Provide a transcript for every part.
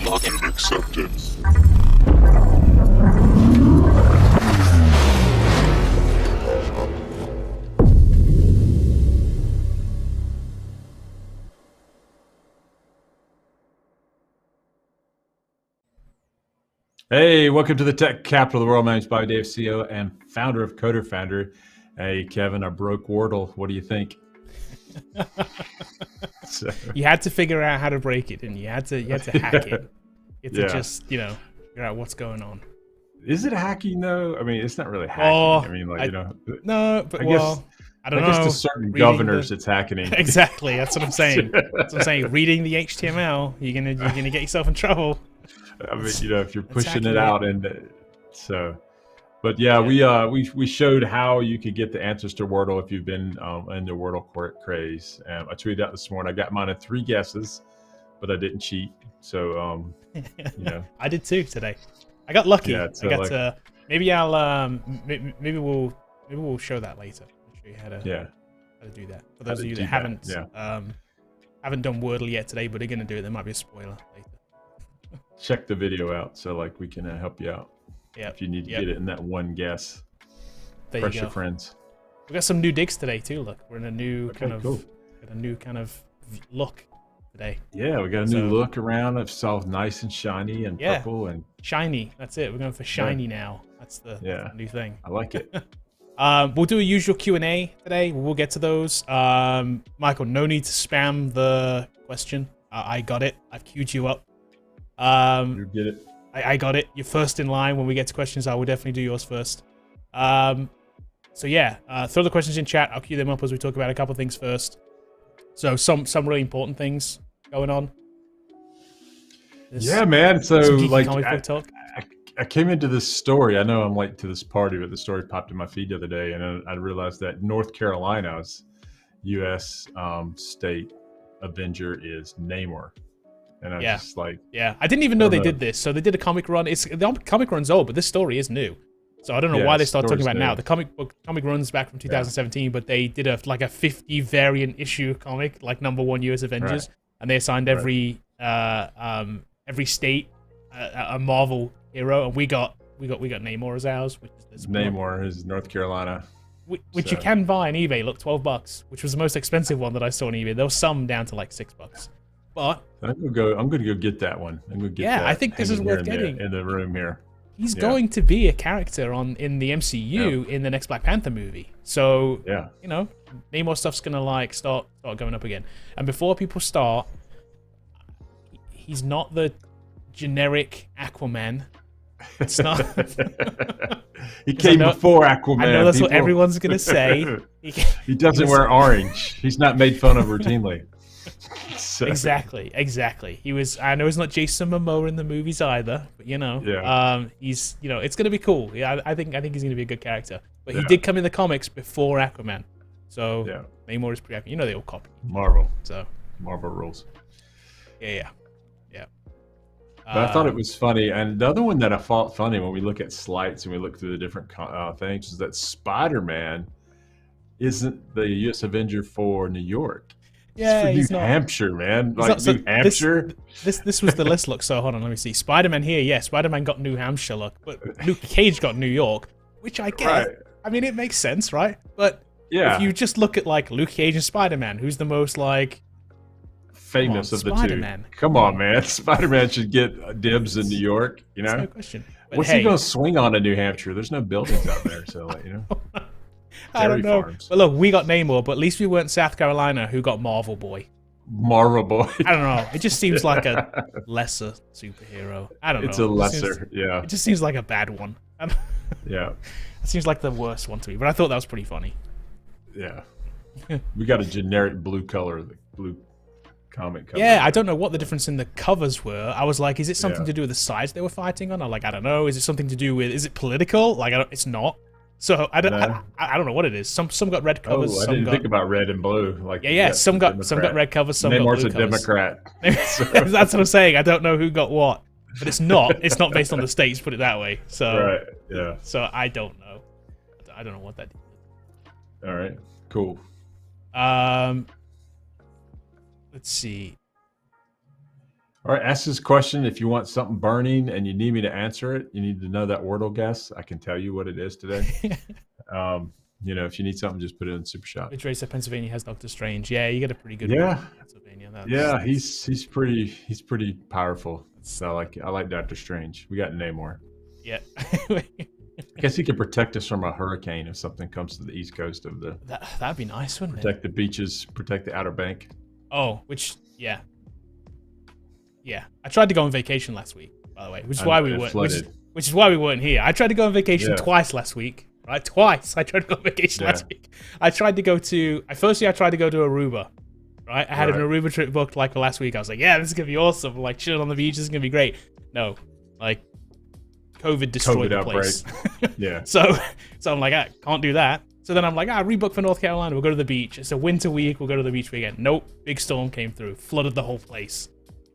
Login accepted. Hey, welcome to the tech capital of the world. My name's Bobby Dave, CEO and founder of Foundry. Hey, Kevin, I broke Wordle. What do you think? So. You had to figure out how to break it, didn't you? You had to hack it. You had to just, figure out what's going on. Is it hacking though? I mean, it's not really hacking. I mean, no, but I don't know. I guess to certain governors, it's hacking. Exactly, that's what I'm saying. That's what I'm saying. Reading the HTML, you're gonna get yourself in trouble. I mean, if you're pushing it out, and so. But yeah, we showed how you could get the answers to Wordle if you've been in the Wordle craze. I tweeted out this morning. I got mine at 3 guesses, but I didn't cheat. So I did too today. I got lucky. Yeah, I got maybe I'll maybe we'll show that later. I'll show you how to do that. For those of you that haven't done Wordle yet today, but are gonna do it, there might be a spoiler later. Check the video out so we can help you out. Yeah, if you need to get it in that one guess. There Press you go. Your friends. We got some new digs today too. Look, we're in a new cool. got a new kind of look today. Yeah, we got a new look around. It's all nice and shiny and purple and shiny. That's it. We're going for shiny now. That's the new thing. I like it. We'll do a usual Q&A today. We'll get to those. Michael, no need to spam the question. I got it. I've queued you up. You get it. I got it. You're first in line. When we get to questions, I will definitely do yours first. So throw the questions in chat. I'll queue them up as we talk about a couple of things first. So some really important things going on. Yeah, man. So talk. I came into this story. I know I'm late to this party, but the story popped in my feed the other day, and I realized that North Carolina's U.S. State Avenger is Namor. And I was just like... Yeah, I didn't even know they did this. So they did a comic run. The comic run's old, but this story is new. So I don't know why they started talking about it now. The comic run's back from 2017, but they did a 50 variant issue comic, like #1 US Avengers, and they assigned every state a Marvel hero, and we got Namor as ours, which is Namor is North Carolina. Which you can buy on eBay. Look, $12, which was the most expensive one that I saw on eBay. There was some down to like $6. But I'm gonna go get that one. I'm gonna get that. I think this is worth getting in the room here. He's going to be a character in the MCU in the next Black Panther movie. So Namor stuff's gonna start going up again. And before people start, he's not the generic Aquaman. It's not. He came before Aquaman. I know that's what everyone's gonna say. He doesn't wear orange. He's not made fun of routinely. Exactly. He was. I know he's not Jason Momoa in the movies either, but he's. It's gonna be cool. Yeah, I think he's gonna be a good character. But he did come in the comics before Aquaman, so Namor is pre-Aquaman. They all copy Marvel. So Marvel rules. Yeah. But I thought it was funny, and the other one that I thought funny when we look at slides and we look through the different things is that Spider-Man isn't the U.S. Avenger for New York. Yeah, he's New Hampshire, man. New Hampshire. This was the list. Look, so hold on, let me see. Spider-Man here, Spider-Man got New Hampshire look, but Luke Cage got New York, which I get. Right. I mean, it makes sense, right? But if you just look at Luke Cage and Spider-Man, who's the most famous of the Spider-Man. Two? Come on, man. Spider-Man should get dibs in New York. That's no question. But what's he gonna swing on in New Hampshire? There's no buildings out there, so I don't know. Farms. But look, we got Namor, but at least we weren't South Carolina who got Marvel Boy. Marvel Boy. I don't know. It just seems like a lesser superhero. I don't know. It's a lesser, It just seems like a bad one. Yeah. It seems like the worst one to me, but I thought that was pretty funny. Yeah. We got a generic blue color, the blue comic cover. Yeah, I don't know what the difference in the covers were. I was like, is it something to do with the sides they were fighting on? I don't know. Is it something to do with, is it political? It's not. So I don't know what it is. Some got red covers. I didn't think about red and blue. Some got red covers. Some Namor's got blue a Democrat. That's what I'm saying. I don't know who got what, but it's not. It's not based on the states. Put it that way. So right. Yeah. So I don't know. I don't know what that is. All right. Cool. Let's see. All right, ask this question. If you want something burning and you need me to answer it, you need to know that Wordle guess. I can tell you what it is today. You know, if you need something, just put it in Super Shop. Which race of Pennsylvania has Doctor Strange? Yeah, you get a pretty good. Yeah, Pennsylvania. Yeah, he's pretty powerful. So I like Doctor Strange. We got Namor. Yeah. I guess he could protect us from a hurricane if something comes to the east coast of the. That'd be nice, wouldn't it? Protect the beaches, protect the Outer Bank. Oh, yeah. I tried to go on vacation last week, by the way, which is why we weren't. Which is why we weren't here. I tried to go on vacation twice last week. Right, twice I tried to go on vacation last week. I tried to go to Aruba. Right, I had an Aruba trip booked like for last week. I was like, yeah, this is gonna be awesome. Like chilling on the beach, this is gonna be great. No, like COVID destroyed the place. Yeah. So I'm like, I can't do that. So then I'm like, rebook for North Carolina. We'll go to the beach. It's a winter week. We'll go to the beach again. Nope, big storm came through, flooded the whole place.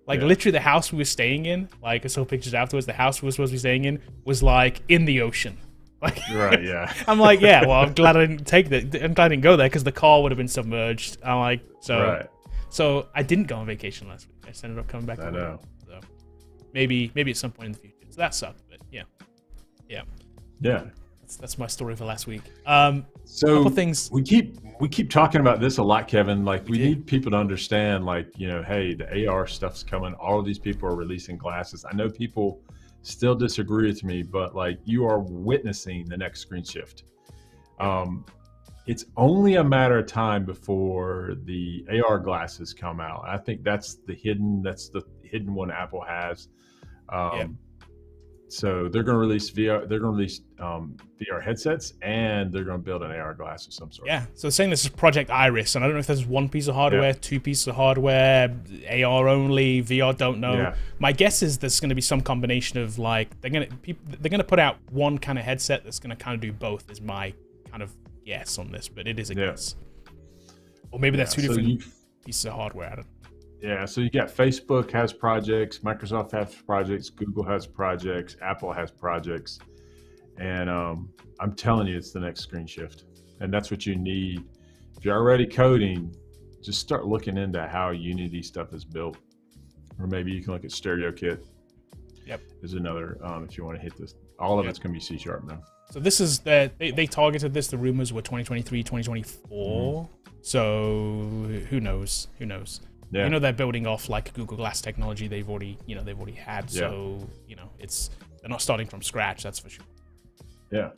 Like literally the house we were staying in, like I saw pictures afterwards, the house we were supposed to be staying in was like in the ocean. Like, right, yeah. I'm like, yeah, well, I'm glad I didn't take that. I'm glad I didn't go there because the car would have been submerged. I'm like, so I didn't go on vacation last week. I just ended up coming back. I know. So maybe at some point in the future. So that sucked, but yeah. That's my story for last week. So couple things. We keep talking about this a lot, Kevin. Like we need people to understand, like, you know, hey, the AR stuff's coming. All of these people are releasing glasses. I know people still disagree with me, but like you are witnessing the next screen shift. It's only a matter of time before the AR glasses come out. I think that's the hidden one Apple has. So they're going to release VR. They're going to release VR headsets, and they're going to build an AR glass of some sort. Yeah. So saying this is Project Iris, and I don't know if there's one piece of hardware, two pieces of hardware, AR only, VR. Don't know. Yeah. My guess is there's going to be some combination of like they're going to put out one kind of headset that's going to kind of do both. Is my kind of guess on this, but it is a guess. Or maybe that's two different pieces of hardware. I don't know. Yeah, so you got Facebook has projects, Microsoft has projects, Google has projects, Apple has projects, and I'm telling you, it's the next screen shift, and that's what you need. If you're already coding, just start looking into how Unity stuff is built, or maybe you can look at StereoKit. Yep, there's another if you want to hit this. All of it's going to be C# now. So this is that they targeted this. The rumors were 2023, 2024. So who knows? Who knows? Yeah. You know, they're building off like Google Glass technology they've already had. So, they're not starting from scratch, that's for sure. Yeah.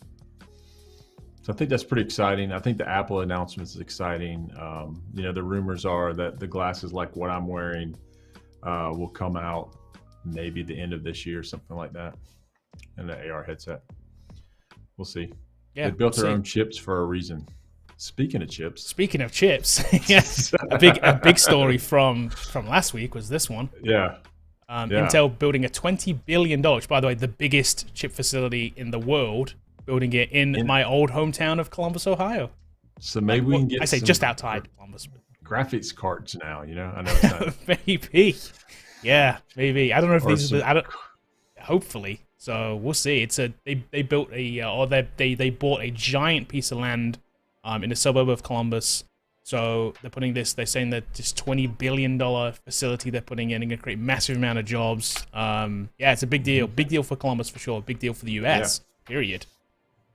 So I think that's pretty exciting. I think the Apple announcement is exciting. The rumors are that the glasses like what I'm wearing will come out maybe the end of this year, something like that, and the AR headset. We'll see. Yeah, they built their own chips for a reason. Speaking of chips, yes, a big story from last week was this one. Intel building a $20 billion, which, by the way, the biggest chip facility in the world, building it in my old hometown of Columbus, Ohio. So maybe we can get just outside Columbus. Graphics cards now, I know it's not. Maybe. Yeah, maybe. I don't know if these are hopefully. So we'll see. They built they bought a giant piece of land in a suburb of Columbus. So they're saying that this $20 billion facility they're putting in and going to create a massive amount of jobs. It's a big deal. Big deal for Columbus for sure. Big deal for the US, period.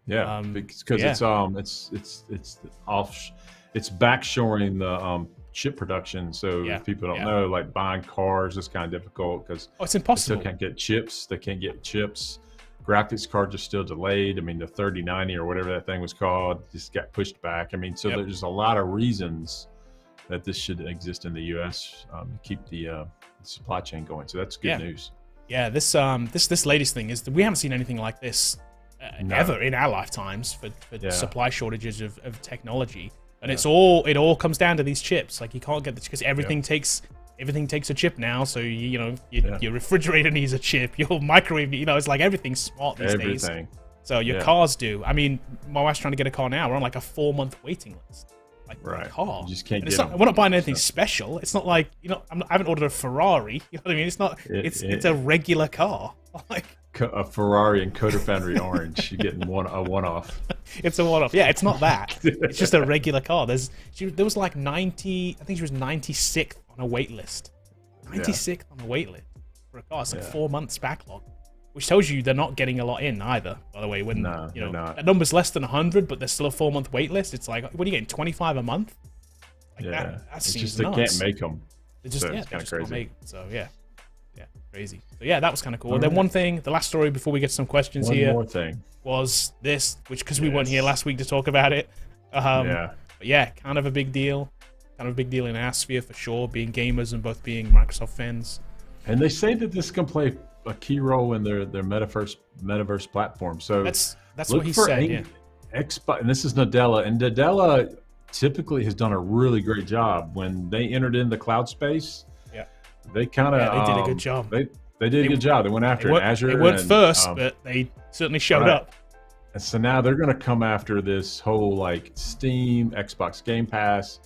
Yeah, because it's backshoring the chip production. So if people don't know, like buying cars is kind of difficult because it's impossible. They still can't get chips. They can't get chips. Graphics cards are still delayed. I mean, the 3090 or whatever that thing was called just got pushed back. I mean, so there's a lot of reasons that this should exist in the U.S. To keep the supply chain going. So that's good news. Yeah, this latest thing is that we haven't seen anything like this ever in our lifetimes for supply shortages of technology. And it all comes down to these chips. Like you can't get this because everything takes a chip now. So your refrigerator needs a chip. Your microwave, it's like everything's smart these days. So your cars do. I mean, my wife's trying to get a car now. We're on like a 4-month waiting list. Like a car. You just can't we're not buying anything special. It's not like I haven't ordered a Ferrari. You know what I mean? It's not. It's a regular car. Like a Ferrari and Foundry orange. You're getting a one-off. It's a one-off. Yeah, it's not that. It's just a regular car. There was like 90. I think she was 96th on a wait list. 96th on a wait list. for a car. It's like 4 months backlog, which tells you they're not getting a lot in either. By the way, when that number's less than 100, but there's still a 4-month wait list. It's like, what are you getting, 25 a month? Like that seems just nuts. They can't make them. They just, so it's kind of crazy. So crazy. So yeah, that was kind of cool. And then one thing, the last story before we get some questions here. One more thing was this, which because we weren't here last week to talk about it. But yeah, kind of a big deal. Kind of a big deal in our sphere for sure, being gamers and both being Microsoft fans. And they say that this can play a key role in their metaverse platform. So that's what he said. Xbox, and this is Nadella, and Nadella typically has done a really great job when they entered in the cloud space. They kind of they did a good job. They did a good job. They went after it. Azure. They weren't first, but they certainly showed up. And so now they're going to come after this whole like Steam, Xbox Game Pass,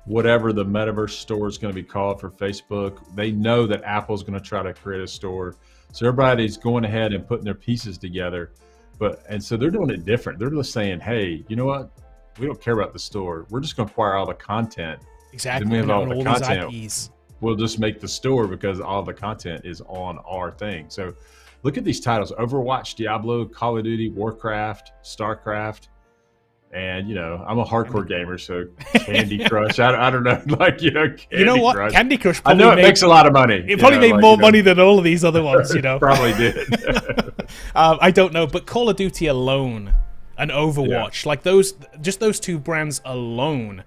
whatever the metaverse store is going to be called for Facebook. They know that Apple's going to try to create a store. So everybody's going ahead and putting their pieces together. And so they're doing it different. They're just saying, hey, you know what? We don't care about the store. We're just going to acquire all the content. Exactly. Then we have all the content. We'll just make the store because all the content is on our thing. So look at these titles: Overwatch, Diablo, Call of Duty, Warcraft, StarCraft. And, I'm a hardcore gamer, so Candy Crush. I don't know, Candy what? Crush. Candy Crush I know it makes a lot of money. It probably made more money than all of these other ones, Probably did. I don't know, but Call of Duty alone and Overwatch, like those two brands alone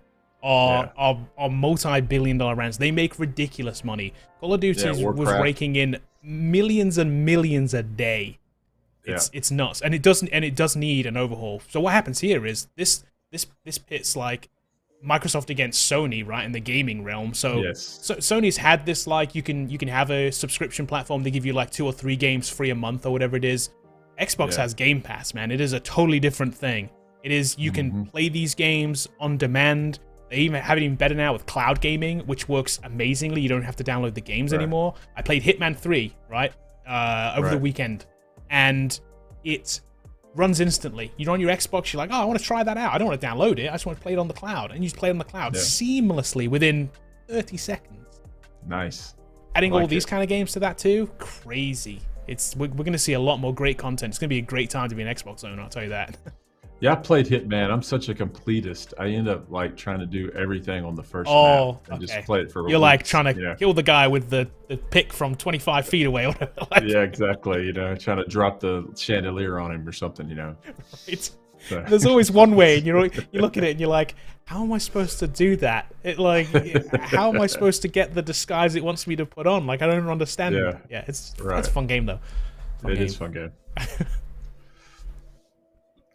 are multi-billion-dollar brands. They make ridiculous money. Call of Duty was raking in millions and millions a day. It's nuts, and it does need an overhaul. So what happens here is this pits like Microsoft against Sony, right, in the gaming realm. So Sony's had this like you can have a subscription platform. They give you like 2 or 3 games free a month or whatever it is. Xbox has Game Pass, man. It is a totally different thing. It is you can play these games on demand. They even have it even better now with cloud gaming, which works amazingly. You don't have to download the games anymore. I played Hitman 3, right, over the weekend, and it runs instantly. You're on your Xbox, you're like, oh, I want to try that out. I don't want to download it. I just want to play it on the cloud. And you just play it on the cloud seamlessly within 30 seconds. Nice. Adding all these kind of games to that too, crazy. We're going to see a lot more great content. It's going to be a great time to be an Xbox owner, I'll tell you that. Yeah, I played Hitman. I'm such a completist. I end up like trying to do everything on the first map. I just play it for a You're like trying to kill the guy with the pick from 25 feet away. Yeah, exactly. Trying to drop the chandelier on him or something, Right. So. There's always one way, and you look at it and you're like, how am I supposed to do that? How am I supposed to get the disguise it wants me to put on? Like, I don't understand. Yeah, it's a fun game though. It is a fun game.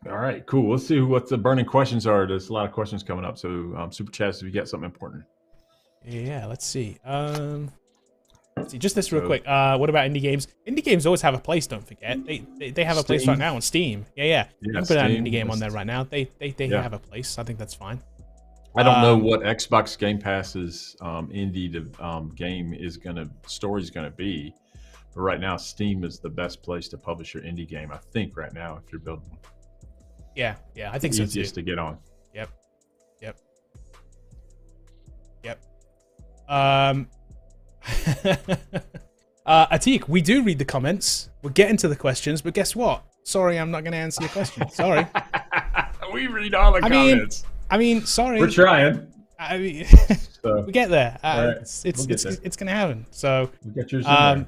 All right, cool. Let's see what the burning questions are. There's a lot of questions coming up, so super chats if you got something important. Yeah, let's see. Just this real quick. What about indie games? Indie games always have a place. Don't forget, they have a place right now on Steam. Yeah. You can put an indie game on there right now. They have a place. I think that's fine. I don't know what Xbox Game Pass's indie game story is gonna be, but right now Steam is the best place to publish your indie game. I think right now if you're building one. Yeah, I think so too. Easiest to get on. Yep. Atik, we do read the comments. We're getting to the questions, but guess what? Sorry, I'm not going to answer your question. Sorry. We read all the comments. Sorry. We're trying. We get there. It's going to happen. So we'll get yours in there.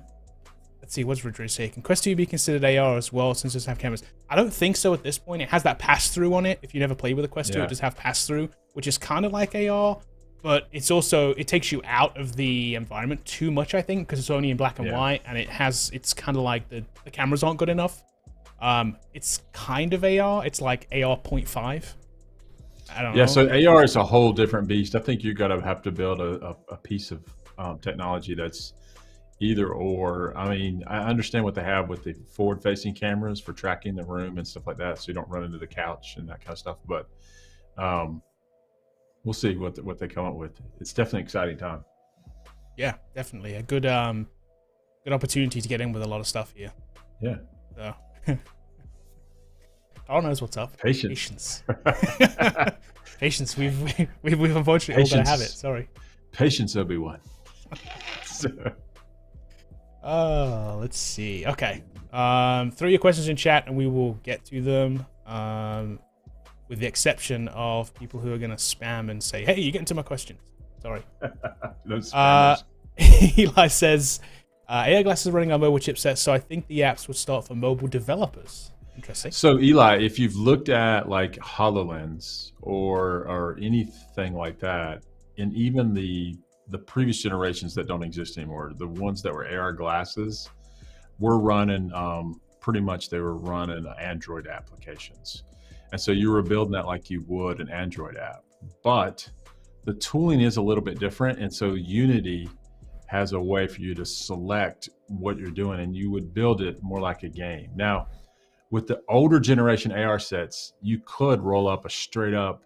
Let's see, what's Rodrigo saying? Can Quest 2 be considered AR as well since it doesn't have cameras? I don't think so at this point. It has that pass-through on it. If you never played with a Quest 2, it does have pass-through, which is kind of like AR, but it's also, it takes you out of the environment too much, I think, because it's only in black and white, and it's kind of like the cameras aren't good enough. It's kind of AR. It's like AR 0.5. I don't know. Yeah, so AR is a whole different beast. I think you're going to have to build a piece of technology that's either or. I mean, I understand what they have with the forward-facing cameras for tracking the room and stuff like that, so you don't run into the couch and that kind of stuff. But we'll see what they come up with. It's definitely an exciting time. Yeah, definitely a good opportunity to get in with a lot of stuff here. Yeah. So. God knows what's up. Patience. Patience. We've unfortunately all got to have it. Sorry. Patience, Obi-Wan. Let's see. Okay. Throw your questions in chat and we will get to them. With the exception of people who are going to spam and say, hey, you're getting to my questions. Sorry. No spammers. Eli says, AI glasses are running on mobile chipsets, so I think the apps would start for mobile developers. Interesting. So Eli, if you've looked at like HoloLens or anything like that, and even the previous generations that don't exist anymore, the ones that were AR glasses, were running pretty much they were running Android applications. And so you were building that like you would an Android app. But the tooling is a little bit different. And so Unity has a way for you to select what you're doing and you would build it more like a game. Now, with the older generation AR sets, you could roll up a straight up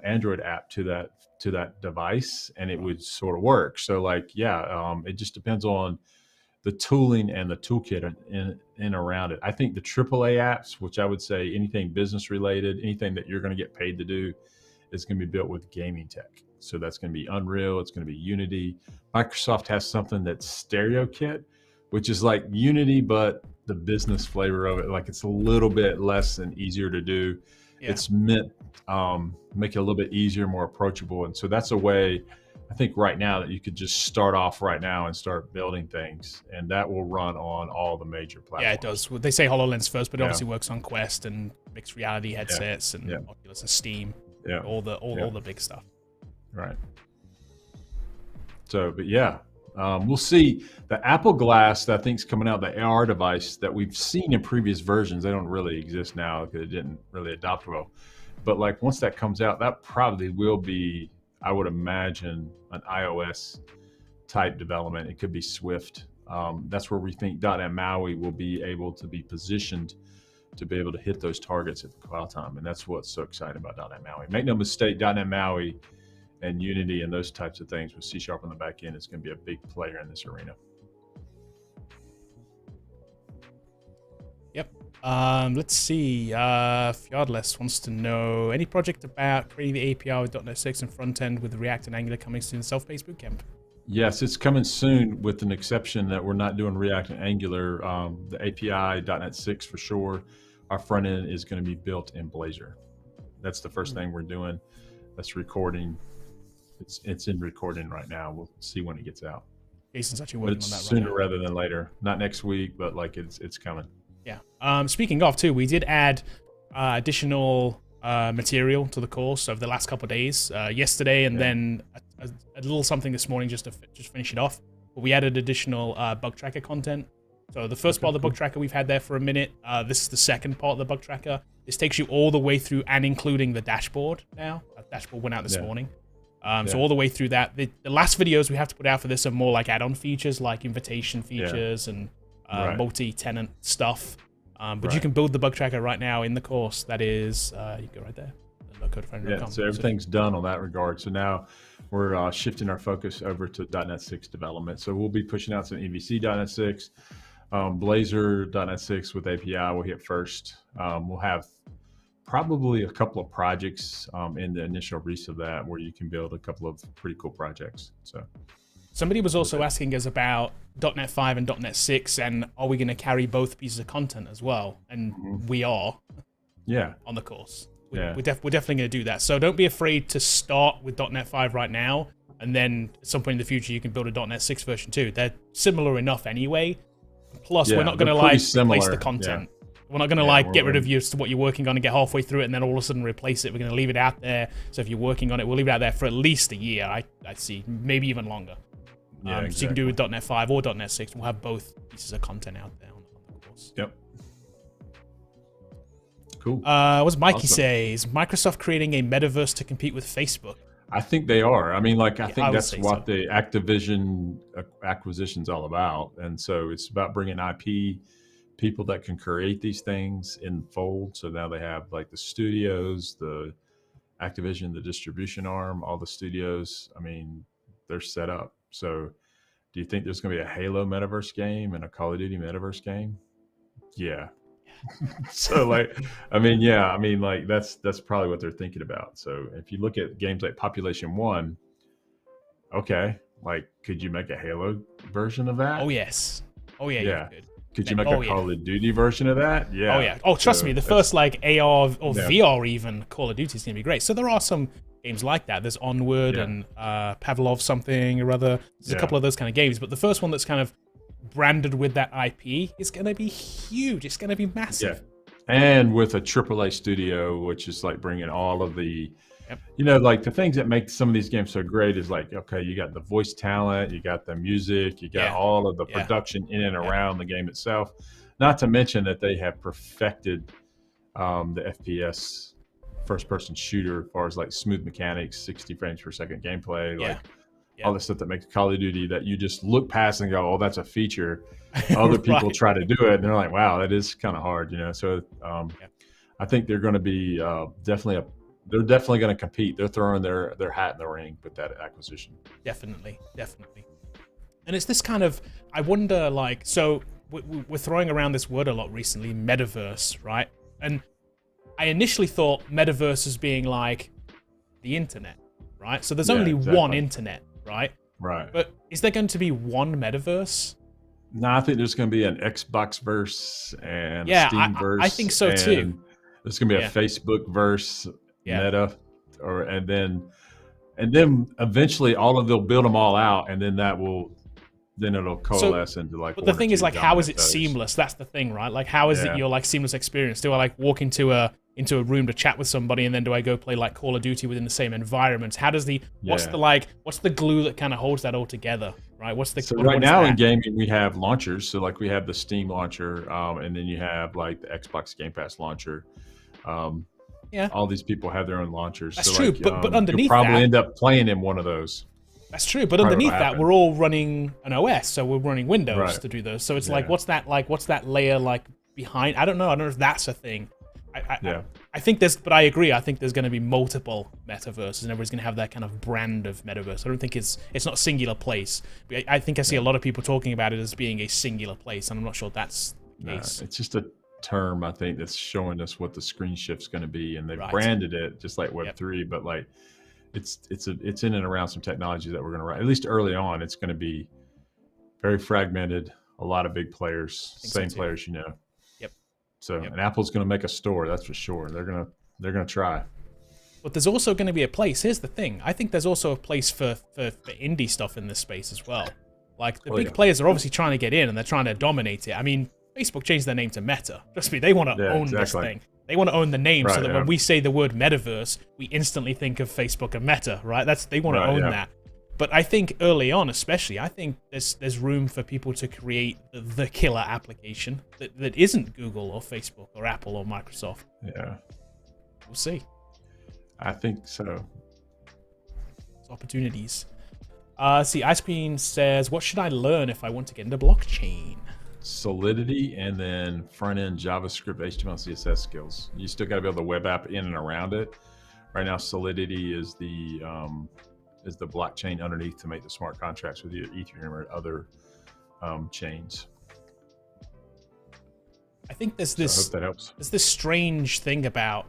Android app to that device and it would sort of work. So like, yeah, it just depends on the tooling and the toolkit in around it. I think the AAA apps, which I would say anything business related, anything that you're going to get paid to do, is going to be built with gaming tech. So that's going to be Unreal. It's going to be Unity. Microsoft has something that's StereoKit, which is like Unity, but the business flavor of it, like it's a little bit less and easier to do. Yeah. It's meant make it a little bit easier, more approachable. And so that's a way, I think right now that you could just start off right now and start building things, and that will run on all the major platforms. Yeah, it does. Well, they say HoloLens first, but it obviously works on Quest and mixed reality headsets and Oculus and Steam. Yeah, all the big stuff. Right. So, but yeah, we'll see. The Apple Glass that I think is coming out, the AR device that we've seen in previous versions, they don't really exist now because it didn't really adopt well. But like once that comes out, that probably will be, I would imagine, an iOS type development. It could be Swift. That's where we think .NET MAUI will be able to be positioned to be able to hit those targets at the compile time. And that's what's so exciting about .NET MAUI. Make no mistake, .NET MAUI and Unity and those types of things with C# on the back end is going to be a big player in this arena. Yep. Let's see. Fjordless wants to know, any project about creating the API with .NET 6 and front end with React and Angular coming soon, self-paced bootcamp? Yes, it's coming soon, with an exception that we're not doing React and Angular. The API, .NET 6 for sure. Our front end is going to be built in Blazor. That's the first thing we're doing. That's recording. It's in recording right now. We'll see when it gets out. Jason's actually working on that sooner rather than later. Not next week, but like it's coming. Yeah. Speaking of too, we did add additional material to the course over the last couple of days. Yesterday and then a little something this morning just to finish it off. But we added additional bug tracker content. So the first part of the bug tracker we've had there for a minute. This is the second part of the bug tracker. This takes you all the way through and including the dashboard now. That dashboard went out this morning. So all the way through that. The last videos we have to put out for this are more like add-on features, like invitation features and multi-tenant stuff. But you can build the bug tracker right now in the course. That is, you go right there. Yeah, so everything's done on that regard. So now we're shifting our focus over to .NET 6 development. So we'll be pushing out some MVC .NET 6, Blazor .NET 6 with API. We'll hit first. We'll have probably a couple of projects in the initial release of that where you can build a couple of pretty cool projects. So somebody was also asking us about .NET 5 and .NET 6, and are we going to carry both pieces of content as well? And we are. Yeah. On the course. We're definitely going to do that. So don't be afraid to start with .NET 5 right now, and then at some point in the future you can build a .NET 6 version too. They're similar enough anyway. Plus, we're not going to replace the content. We're not going to get rid of you to what you're working on and get halfway through it and then all of a sudden replace it. We're going to leave it out there. So if you're working on it, we'll leave it out there for at least a year. I see, maybe even longer. Exactly. So you can do it with .NET 5 or .NET 6. We'll have both pieces of content out there on the course. Yep. Cool. What's Mikey say? Is Microsoft creating a metaverse to compete with Facebook? I think they are. I mean, I think that's what the Activision acquisition's all about. And so it's about bringing IP, people that can create these things in the fold. So now they have like the studios, the Activision, the distribution arm, all the studios. I mean, they're set up. So do you think there's going to be a Halo metaverse game and a Call of Duty metaverse game? Yeah. So that's probably what they're thinking about. So if you look at games like Population 1, okay, like, could you make a Halo version of that? Oh yes. Oh yeah. Could you make a Call of Duty version of that? Yeah. Oh yeah. Oh, trust me, the first like AR or VR even Call of Duty is gonna be great. So there are some games like that. There's Onward and Pavlov something or other. There's a couple of those kind of games, but the first one that's kind of branded with that IP is gonna be huge. It's gonna be massive. Yeah. And with a AAA studio, which is like bringing all of the, you know, like the things that make some of these games so great is like, okay, you got the voice talent, you got the music, you got all of the production in and around the game itself. Not to mention that they have perfected the FPS first-person shooter as far as like smooth mechanics, 60 frames per second gameplay, like all the stuff that makes Call of Duty that you just look past and go, oh, that's a feature. Other people try to do it, and they're like, wow, that is kind of hard, you know. So I think they're going to be they're definitely going to compete. They're throwing their hat in the ring with that acquisition. Definitely. And it's this kind of, I wonder, like, so we're throwing around this word a lot recently, metaverse, right? And I initially thought metaverse as being like the internet, right? So there's only one internet, right? Right. But is there going to be one metaverse? No, I think there's going to be an Xbox verse and a Steam verse. I think so too. There's going to be a Facebook verse. Meta, and then eventually they'll build them all out, and then it'll coalesce into like. But the thing is, like, how is it seamless? That's the thing, right? Like, how is it your like seamless experience? Do I like walk into a room to chat with somebody, and then do I go play like Call of Duty within the same environment? How does what's the glue that kind of holds that all together, right? Right now in gaming we have launchers, so like we have the Steam launcher, and then you have like the Xbox Game Pass launcher. All these people have their own launchers. That's true, but underneath you'll probably end up playing in one of those. That's true, but underneath that, we're all running an OS, so we're running Windows to do those. So it's like, what's that layer like behind? I don't know if that's a thing. I think but I agree. I think there's going to be multiple metaverses, and everyone's going to have that kind of brand of metaverse. I don't think it's not a singular place. I think I see a lot of people talking about it as being a singular place, and I'm not sure that's the case. It's just a term, I think, that's showing us what the screen shift's going to be, and they've branded it just like Web3, but like it's in and around some technology that we're going to write. At least early on, it's going to be very fragmented, a lot of big players, same players, you know. So and Apple's going to make a store, that's for sure. They're going to try. But there's also going to be a place. Here's the thing. I think there's also a place for indie stuff in this space as well. Like the big players are obviously trying to get in, and they're trying to dominate it. I mean, Facebook changed their name to Meta. Trust me, they want to own this thing. They want to own the name so that when we say the word metaverse, we instantly think of Facebook and Meta, right? They want to own that. But I think early on, especially, I think there's room for people to create the killer application that isn't Google or Facebook or Apple or Microsoft. Yeah. We'll see. I think so. There's opportunities. See, Ice Cream says, what should I learn if I want to get into blockchain? Solidity, and then front-end JavaScript, HTML, CSS skills. You still got to be able to web app in and around it. Right now, Solidity is the blockchain underneath to make the smart contracts with either Ethereum or other chains. I think there's this. I hope that helps. There's this strange thing about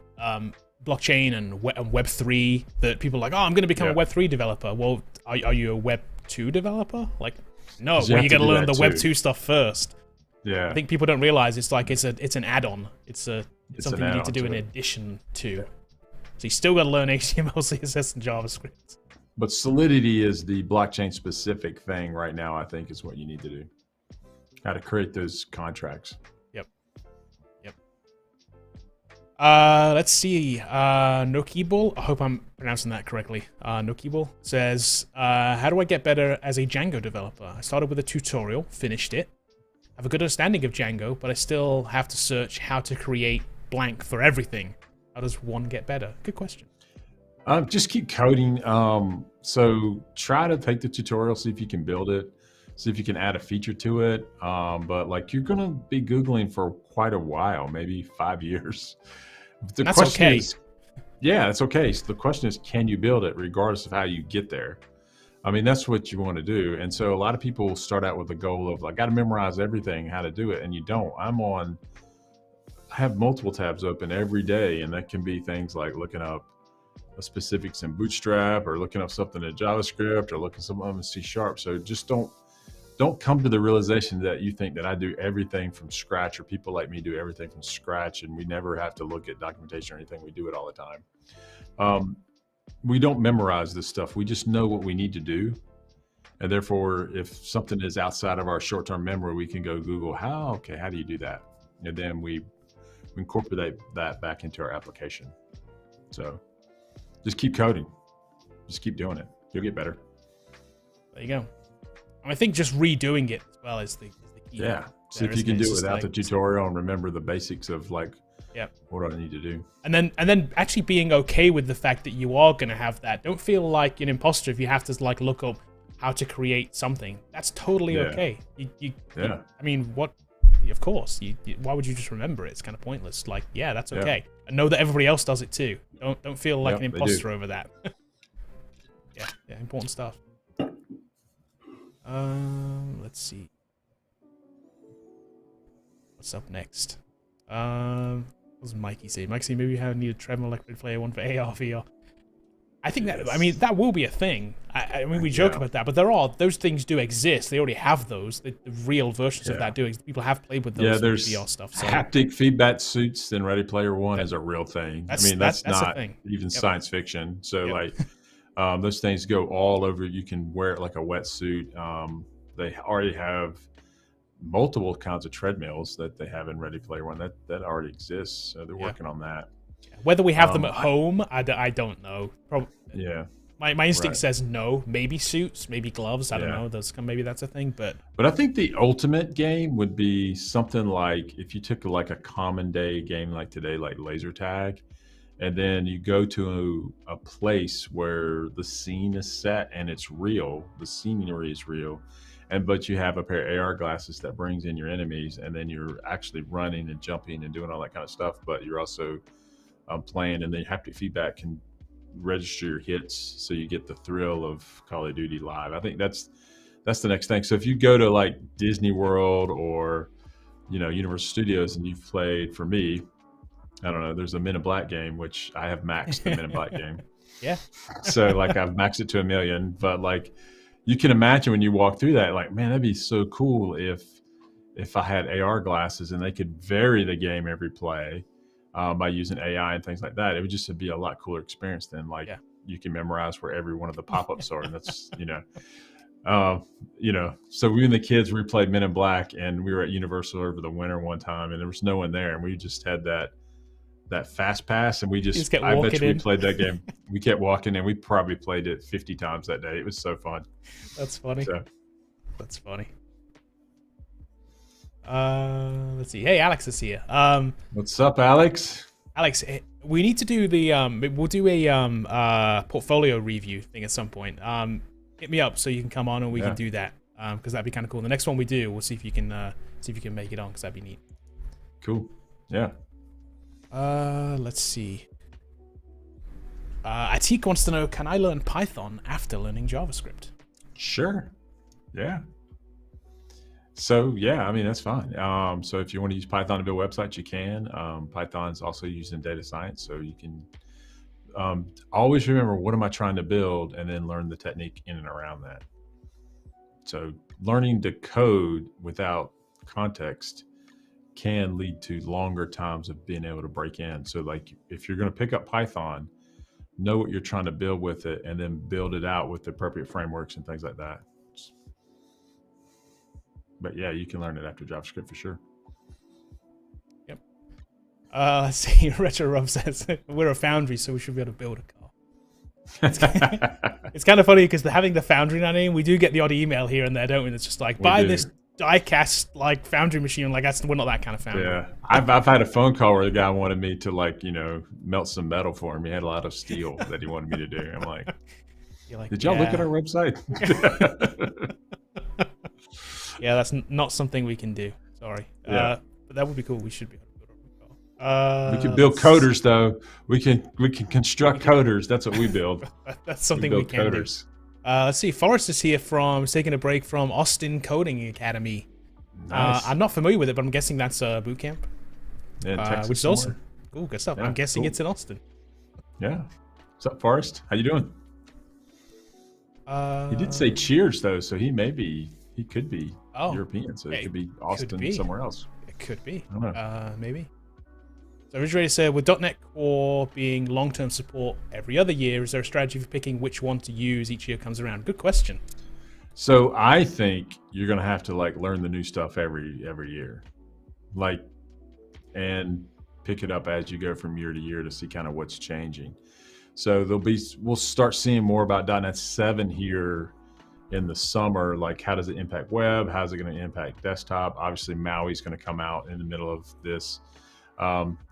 blockchain and Web3 that people are like, oh, I'm going to become a Web3 developer. Well, are you a Web 2 developer? Like, no. Well, you got to learn the Web 2 stuff first. Yeah. I think people don't realize it's an add-on. It's something you need to do in addition to. So you still got to learn HTML, CSS, and JavaScript. But Solidity is the blockchain specific thing right now, I think, is what you need to do. How to create those contracts. Yep. Let's see. Nokibul, I hope I'm pronouncing that correctly. Nokibul says, how do I get better as a Django developer? I started with a tutorial, finished it. I have a good understanding of Django, but I still have to search how to create blank for everything. How does one get better? Good question. Just keep coding. So try to take the tutorial, see if you can build it, see if you can add a feature to it. But like you're gonna be Googling for quite a while, maybe 5 years. The question is, it's okay. So the question is, can you build it regardless of how you get there? I mean, that's what you want to do. And so a lot of people start out with the goal of, I got to memorize everything, how to do it. And you don't. I have multiple tabs open every day. And that can be things like looking up specifics in Bootstrap, or looking up something in JavaScript, or looking something in C#. So just don't come to the realization that you think that I do everything from scratch, or people like me do everything from scratch, and we never have to look at documentation or anything. We do it all the time. We don't memorize this stuff. We just know what we need to do. And therefore, if something is outside of our short-term memory, we can go Google, how do you do that? And then we incorporate that back into our application. So just keep coding. Just keep doing it. You'll get better. There you go. I think just redoing it as well is the key. Yeah. See if you can do it without the tutorial and remember the basics of like, what do I need to do? And then actually being okay with the fact that you are going to have that. Don't feel like an imposter if you have to like look up how to create something. That's totally okay. I mean, what? Of course. Why would you just remember it? It's kind of pointless. Like, that's okay. And know that everybody else does it too. Don't feel like an imposter over that. yeah, important stuff. Let's see. What's up next? What does Mikey say? Mikey say maybe we need a Tremor Liquid Player one for AR VR. I think that will be a thing. I mean, we joke about that, but those things do exist. They already have those. The real versions of that do. People have played with those. Yeah, there's VR stuff. So. Haptic feedback suits in Ready Player One is a real thing. That's not even science fiction. So those things go all over. You can wear it like a wetsuit. They already have multiple kinds of treadmills that they have in Ready Player One that already exists. So they're working on that. Whether we have them at home, I don't know. Probably. Yeah. My instinct says no. Maybe suits, maybe gloves. I don't know. Maybe that's a thing. But I think the ultimate game would be something like if you took like a common day game like today, like laser tag, and then you go to a place where the scene is set and it's real. The scenery is real. But you have a pair of AR glasses that brings in your enemies, and then you're actually running and jumping and doing all that kind of stuff. But you're also playing, and then haptic feedback can register your hits, so you get the thrill of Call of Duty live. I think that's the next thing. So if you go to like Disney World or Universal Studios, and you've played, for me, I don't know, there's a Men in Black game, which I have maxed the Men in Black game. Yeah. So like I've maxed it to 1 million, but like you can imagine when you walk through that, like, man, that'd be so cool if I had AR glasses and they could vary the game every play. By using AI and things like that. It would just be a lot cooler experience than you can memorize where every one of the pop-ups are. And that's, so we and the kids, we played Men in Black, and we were at Universal over the winter one time, and there was no one there. And we just had that fast pass, and I bet you we played that game. We kept walking, and we probably played it 50 times that day. It was so fun. That's funny. That's funny. Let's see. Hey, Alex is here. What's up, Alex? Alex, we need to do we'll do a portfolio review thing at some point. Hit me up so you can come on and we can do that. Because that'd be kind of cool. The next one we do, we'll see if you can make it on, because that'd be neat. Cool. Yeah. Let's see. Atik wants to know, can I learn Python after learning JavaScript? Sure. Yeah. So that's fine. So if you want to use Python to build websites, you can. Python's also used in data science, so you can always remember, what am I trying to build, and then learn the technique in and around that. So learning to code without context can lead to longer times of being able to break in. So like if you're going to pick up Python, know what you're trying to build with it, and then build it out with the appropriate frameworks and things like that. But yeah, you can learn it after JavaScript for sure. Yep. Let's see. Retro Rob says we're a Foundry, so we should be able to build a car. It's kind of funny because having the Foundry name, we do get the odd email here and there, don't we? It's just like, buy this die-cast like Foundry machine. Like we're not that kind of Foundry. Yeah, I've had a phone call where the guy wanted me to melt some metal for him. He had a lot of steel that he wanted me to do. I'm like, did y'all look at our website? Yeah, that's not something we can do. Sorry. But that would be cool. We should be able to build a car. We can build coders, though. We can construct coders. That's what we build. That's something we can do. Let's see. Forrest is here taking a break from Austin Coding Academy. Nice. I'm not familiar with it, but I'm guessing that's a bootcamp. Yeah, Texas which is awesome. Cool, good stuff. Yeah, I'm guessing it's in Austin. Yeah. What's up, Forrest? How you doing? He did say cheers though, so he could be European, so it could be Austin somewhere else. It could be. I don't know. Maybe. So Originator said, with .NET Core being long-term support every other year, is there a strategy for picking which one to use each year comes around? Good question. So I think you're gonna have to like learn the new stuff every year, like, and pick it up as you go from year to year to see kind of what's changing. So we'll start seeing more about .NET 7 here in the summer. Like, how does it impact web? How's it going to impact desktop? Obviously, Maui's going to come out in the middle of this.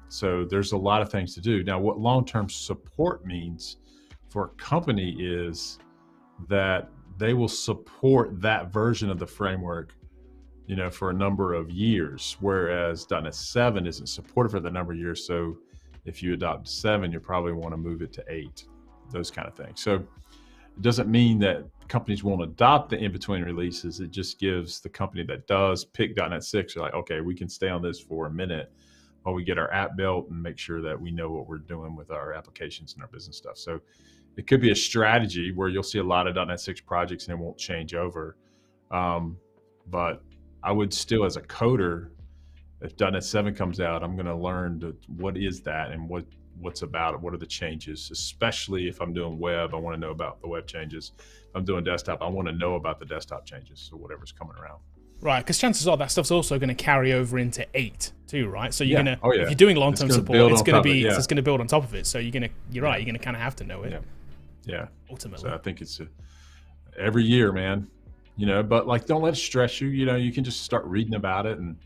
So there's a lot of things to do. Now, what long-term support means for a company is that they will support that version of the framework, you know, for a number of years, whereas .NET 7 isn't supported for the number of years. So if you adopt 7, you probably want to move it to 8, those kind of things. So it doesn't mean that companies won't adopt the in-between releases. It just gives the company that does pick .NET 6, you're like, okay, we can stay on this for a minute while we get our app built and make sure that we know what we're doing with our applications and our business stuff. So it could be a strategy where you'll see a lot of .NET 6 projects and it won't change over. But I would still, as a coder, if .NET 7 comes out, I'm going to learn what is that and what's about it. What are the changes? Especially if I'm doing web, I want to know about the web changes. If I'm doing desktop, I want to know about the desktop changes. So whatever's coming around. Right, because chances are that stuff's also going to carry over into 8 too, right? So you're gonna, if you're doing long-term support, it's going to build on top of it. So you're right, you're going to kind of have to know it. Yeah. Ultimately, so I think it's every year, man. You know, but like, don't let it stress you. You know, you can just start reading about it and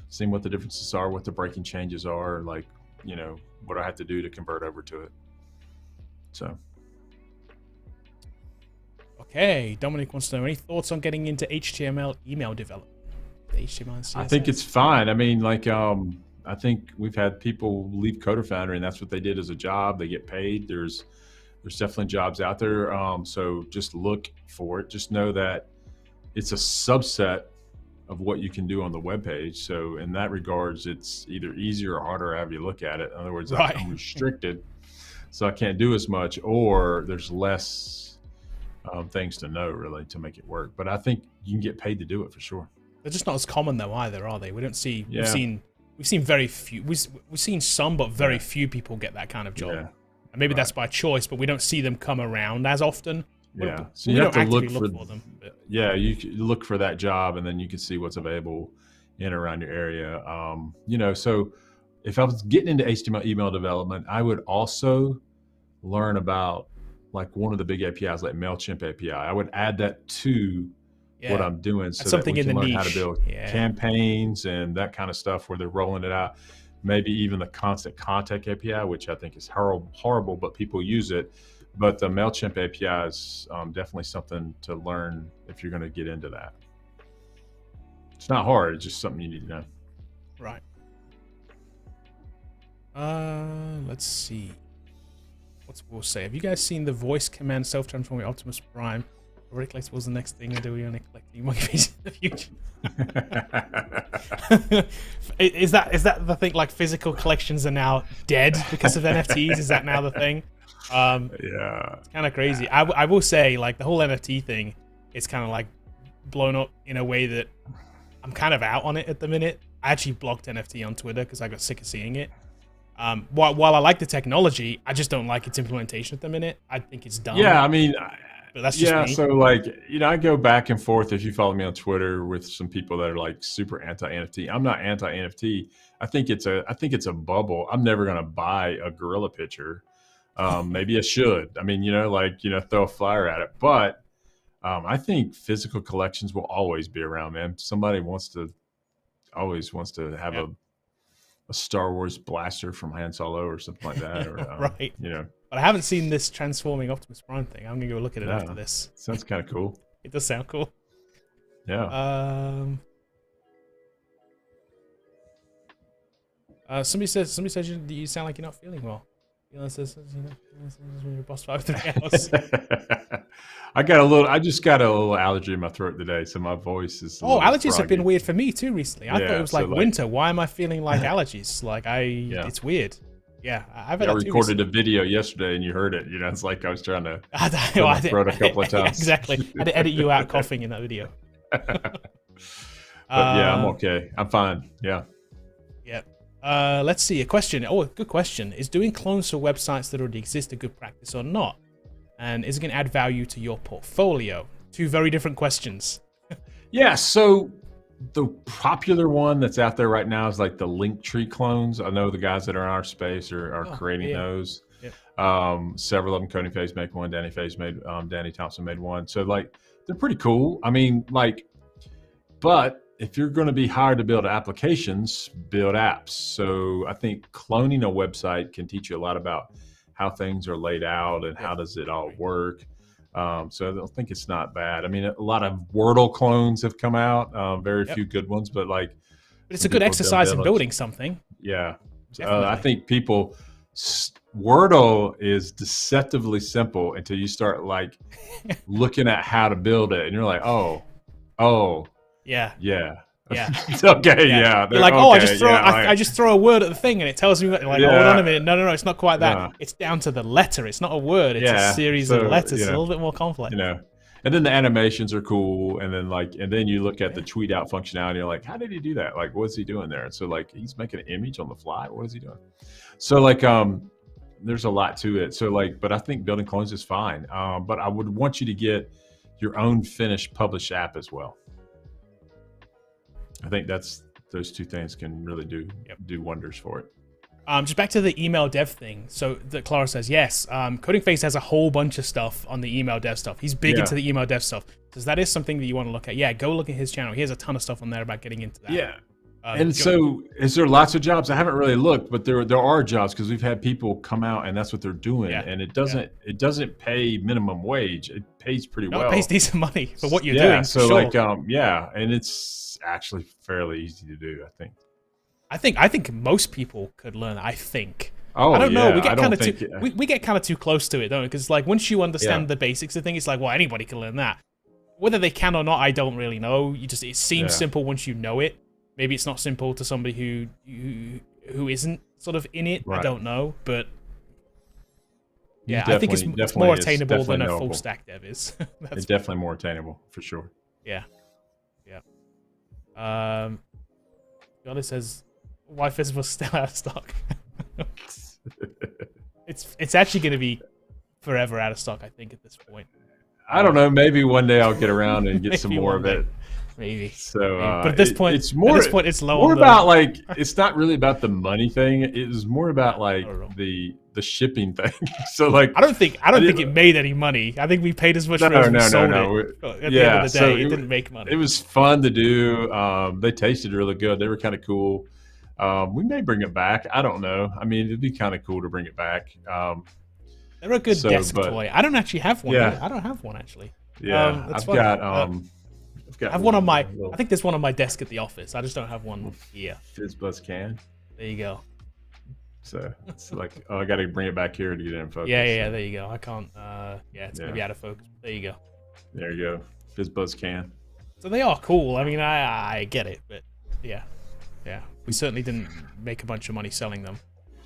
seeing what the differences are, what the breaking changes are, like, you know, what I have to do to convert over to it. So. Okay, Dominic wants to know, any thoughts on getting into HTML email development? HTML and CSS? I think it's fine. I mean, like, I think we've had people leave Coder Foundry and that's what they did as a job. They get paid. There's definitely jobs out there. So just look for it. Just know that it's a subset of what you can do on the web page. So in that regards, it's either easier or harder however you look at it. In other words, I'm restricted, so I can't do as much, or there's less things to know really to make it work. But I think you can get paid to do it for sure. They're just not as common though either, are they? We don't see. We've seen very few. We've seen some, but very few people get that kind of job. Yeah. And maybe that's by choice, but we don't see them come around as often. Yeah, so you have to look for them. Yeah, you look for that job, and then you can see what's available in around your area. You know, so if I was getting into HTML email development, I would also learn about like one of the big APIs, like MailChimp API. I would add that to what I'm doing, so that we can learn how to build campaigns and that kind of stuff where they're rolling it out. Maybe even the Constant Contact API, which I think is horrible, but people use it. But the MailChimp API is definitely something to learn if you're going to get into that. It's not hard. It's just something you need to know. Right. Let's see. We'll say. Have you guys seen the voice command self-transforming Optimus Prime? Already collectibles the next thing I do. We only collect monkey faces in the future. Is that the thing? Like, physical collections are now dead because of NFTs? Is that now the thing? It's kind of crazy. I will say, like, the whole NFT thing, it's kind of like blown up in a way that I'm kind of out on it at the minute. I actually blocked NFT on Twitter because I got sick of seeing it. While I like the technology, I just don't like its implementation at the minute. I think it's dumb. Yeah, I mean, but that's just me. So like, you know, I go back and forth if you follow me on Twitter with some people that are like super anti-NFT. I'm not anti-NFT. I think it's a bubble. I'm never gonna buy a gorilla picture. Maybe I should. I mean, you know, like, you know, throw a flyer at it. But I think physical collections will always be around, man. Somebody always wants to have a Star Wars blaster from Han Solo or something like that. Or, right. You know. But I haven't seen this transforming Optimus Prime thing. I'm going to go look at it after this. Sounds kind of cool. It does sound cool. Yeah. Somebody says you sound like you're not feeling well. Elon says, your boss 5-3 hours. I just got a little allergy in my throat today, so my voice is allergies froggy. have been weird for me too recently. I thought it was like winter. Why am I feeling like allergies? Like it's weird. Yeah, I've I recorded a video yesterday, and you heard it. You know, it's like I was trying to throat a couple of times. Exactly. I had to edit you out coughing in that video. But yeah, I'm okay. I'm fine. Yeah. Yeah. Let's see. A question. Oh, good question. Is doing clones for websites that already exist a good practice or not? And is it going to add value to your portfolio? Two very different questions. Yeah. So the popular one that's out there right now is like the Linktree clones. I know the guys that are in our space are creating those. Yep. Several of them, Cody Faze made one, Danny Thompson made one. So like, they're pretty cool. I mean, like, but if you're going to be hired to build applications, build apps. So I think cloning a website can teach you a lot about how things are laid out and how does it all work. So I don't think it's not bad. I mean, a lot of Wordle clones have come out, very few good ones, but like. But it's a good exercise in building something. Yeah. I think Wordle is deceptively simple until you start like looking at how to build it and you're like, oh. Yeah. Okay. Yeah. You're like, I just throw a word at the thing and it tells me, like, hold on a minute. No, it's not quite that. Yeah. It's down to the letter. It's not a word. It's a series of letters. It's a little bit more complex. You know, and then the animations are cool. And then you look at the tweet out functionality. You're like, how did he do that? Like, what's he doing there? So like, he's making an image on the fly. What is he doing? So like, there's a lot to it. So like, but I think building clones is fine. But I would want you to get your own finished published app as well. I think those two things can really do wonders for it. Just back to the email dev thing. So that Clara says, yes, Coding Phase has a whole bunch of stuff on the email dev stuff. He's big into the email dev stuff. So that is something that you want to look at. Yeah, go look at his channel. He has a ton of stuff on there about getting into that. Yeah. And so is there lots of jobs? I haven't really looked, but there are jobs because we've had people come out and that's what they're doing. Yeah. And it doesn't pay minimum wage. It pays pretty well. It pays decent money for what you're doing. So like, and it's actually fairly easy to do, I think. I think most people could learn. I think. Oh, I don't know. We get kind of too close to it, don't we? Because like once you understand the basics of things, it's like, well, anybody can learn that. Whether they can or not, I don't really know. It seems simple once you know it. Maybe it's not simple to somebody who isn't sort of in it. Right. I don't know, but I think it's more attainable than a full stack dev is. It's definitely more attainable for sure. Yeah. Johnny says, "Why FizzBuzz still out of stock?" It's actually going to be forever out of stock, I think, at this point. I don't know. Maybe one day I'll get around and get some more of it. Maybe. So, but at this point, it's low. More about like it's not really about the money thing. It was more about like the shipping thing. So like, I don't think it made any money. I think we paid as much for it as we sold it. At the end of the day, it didn't make money. It was fun to do. They tasted really good. They were kind of cool. We may bring it back. I don't know. I mean, it'd be kind of cool to bring it back. They're a good desk toy. I don't actually have one. Yeah. I don't have one actually. Yeah, I've got I have one on my. I think there's one on my desk at the office. I just don't have one here. FizzBuzz can. There you go. So it's like, I got to bring it back here to get it in focus. Yeah. There you go. I can't. It's gonna be out of focus. There you go. There you go. FizzBuzz can. So they are cool. I mean, I get it, but yeah. We certainly didn't make a bunch of money selling them.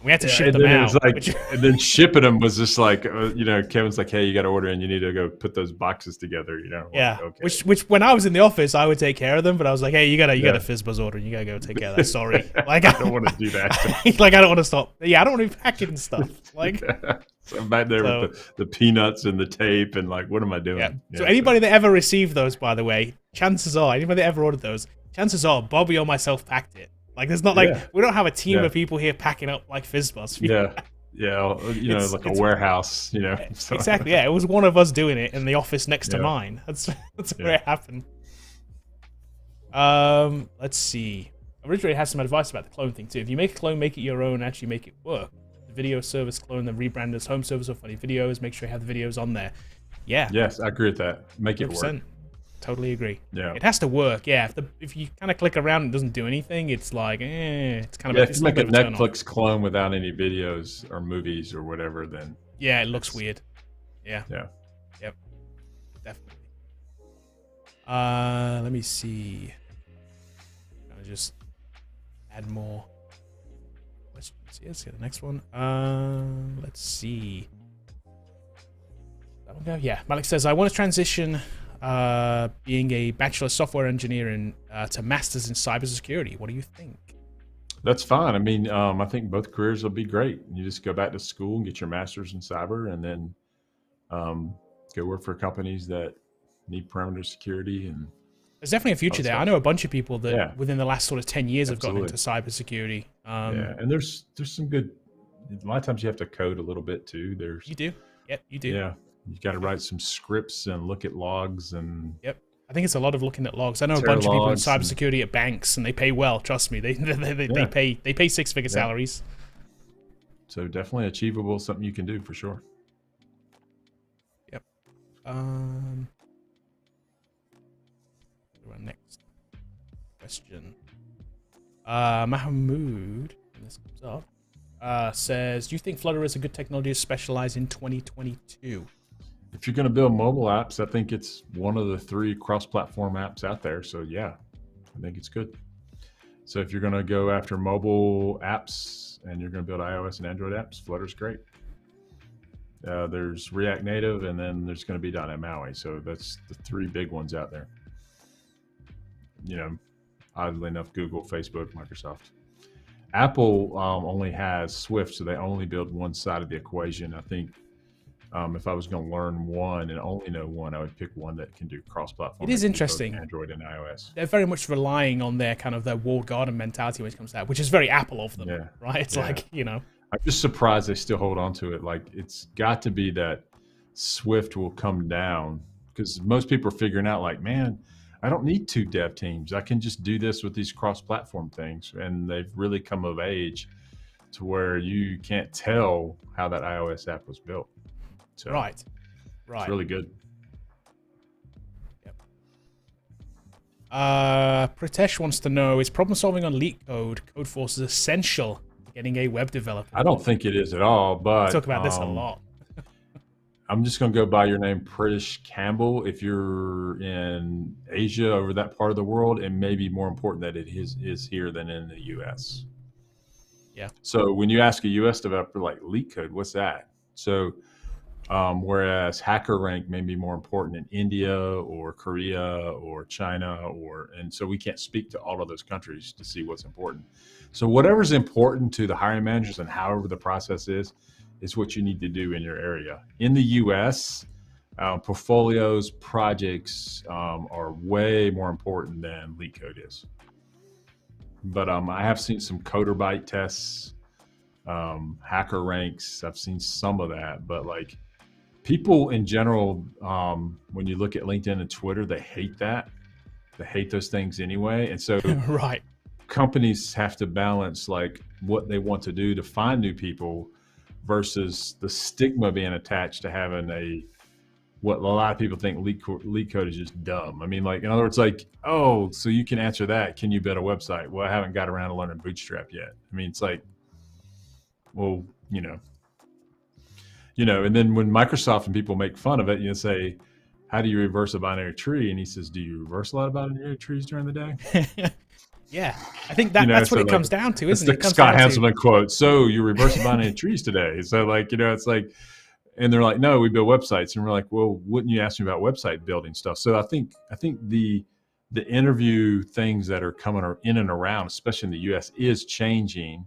We had to ship them out. And then shipping them was just like, Kevin's like, hey, you got to order and you need to go put those boxes together, Yeah. Like, okay. Which when I was in the office, I would take care of them, but I was like, hey, you got a FizzBuzz order and you got to go take care of that. Sorry. Like, I don't want to do that. Like, I don't want to stop. Yeah, I don't want to be packing stuff. Like, so I'm back there with the peanuts and the tape and like, what am I doing? Yeah. So anybody that ever received those, by the way, chances are, anybody that ever ordered those, chances are Bobby or myself packed it. Like, there's not we don't have a team of people here packing up like FizzBuzz. Like a warehouse, So. Exactly, yeah. It was one of us doing it in the office next to mine. That's where it happened. Let's see. Originally has some advice about the clone thing too. If you make a clone, make it your own, actually make it work. The video service clone, then rebrand as home service or funny videos. Make sure you have the videos on there. Yeah. Yes, I agree with that. Make it 100%. Work. Totally agree. Yeah, it has to work. Yeah, if you kind of click around and it doesn't do anything, it's like, it's kind of. If you make a Netflix clone without any videos or movies or whatever, then it looks weird. Yeah. Yep. Definitely. Let me see. I'll just add more questions here. Let's get the next one. Let's see. That one go? Yeah. Malik says, I want to transition being a bachelor software engineer to masters in cybersecurity. What do you think? That's fine. I mean, I think both careers will be great. You just go back to school and get your master's in cyber, and then go work for companies that need perimeter security. And there's definitely a future there. I know a bunch of people that within the last sort of 10 years have gotten into cybersecurity. Yeah, and there's some good. A lot of times you have to code a little bit too. You do. Yep, you do. Yeah, you got to write some scripts and look at logs and. Yep. I think it's a lot of looking at logs. I know a bunch of people in cybersecurity at banks, and they pay well. Trust me, they pay six-figure salaries. So definitely achievable, something you can do for sure. Yep. Next question. Mahmood, when this comes up, says, "Do you think Flutter is a good technology to specialize in 2022?" If you're going to build mobile apps, I think it's one of the 3 cross-platform apps out there. So yeah, I think it's good. So if you're going to go after mobile apps and you're going to build iOS and Android apps, Flutter's great. There's React Native, and then there's going to be .NET MAUI. So that's the 3 big ones out there. You know, oddly enough, Google, Facebook, Microsoft. Apple only has Swift, so they only build one side of the equation. I think if I was going to learn one and only know one, I would pick one that can do cross-platform. It is interesting. Android and iOS. They're very much relying on their kind of their walled garden mentality when it comes to that, which is very Apple of them, right? It's like, you know. I'm just surprised they still hold on to it. Like, it's got to be that Swift will come down, because most people are figuring out, like, man, I don't need 2 dev teams. I can just do this with these cross-platform things. And they've really come of age to where you can't tell how that iOS app was built. So right. It's really good. Yep. Pritesh wants to know, is problem solving on LeetCode Codeforce essential to getting a web developer? I don't think it is at all, but we talk about this a lot. I'm just going to go by your name, Pritish Campbell. If you're in Asia, over that part of the world, it may be more important that it is here than in the US. Yeah. So when you ask a US developer like LeetCode, what's that? So whereas HackerRank may be more important in India or Korea or China, and so we can't speak to all of those countries to see what's important. So whatever's important to the hiring managers and however the process is what you need to do in your area. In the US, portfolios, projects are way more important than LeetCode is. But I have seen some CoderByte tests, HackerRanks. I've seen some of that, but like people in general, when you look at LinkedIn and Twitter, they hate that. They hate those things anyway. And so right. Companies have to balance like what they want to do to find new people versus the stigma being attached to having what a lot of people think LeetCode is just dumb. I mean, like, in other words, like, oh, so you can answer that. Can you build a website? Well, I haven't got around to learning Bootstrap yet. I mean, it's like, well, you know, and then when Microsoft and people make fun of it, you say, how do you reverse a binary tree? And he says, do you reverse a lot of binary trees during the day? Yeah, I think that's what it comes down to, isn't it? The Scott Hanselman quote. So you reverse a binary trees today. So like, it's like, and they're like, no, we build websites. And we're like, well, wouldn't you ask me about website building stuff? So I think the interview things that are coming in and around, especially in the US, is changing.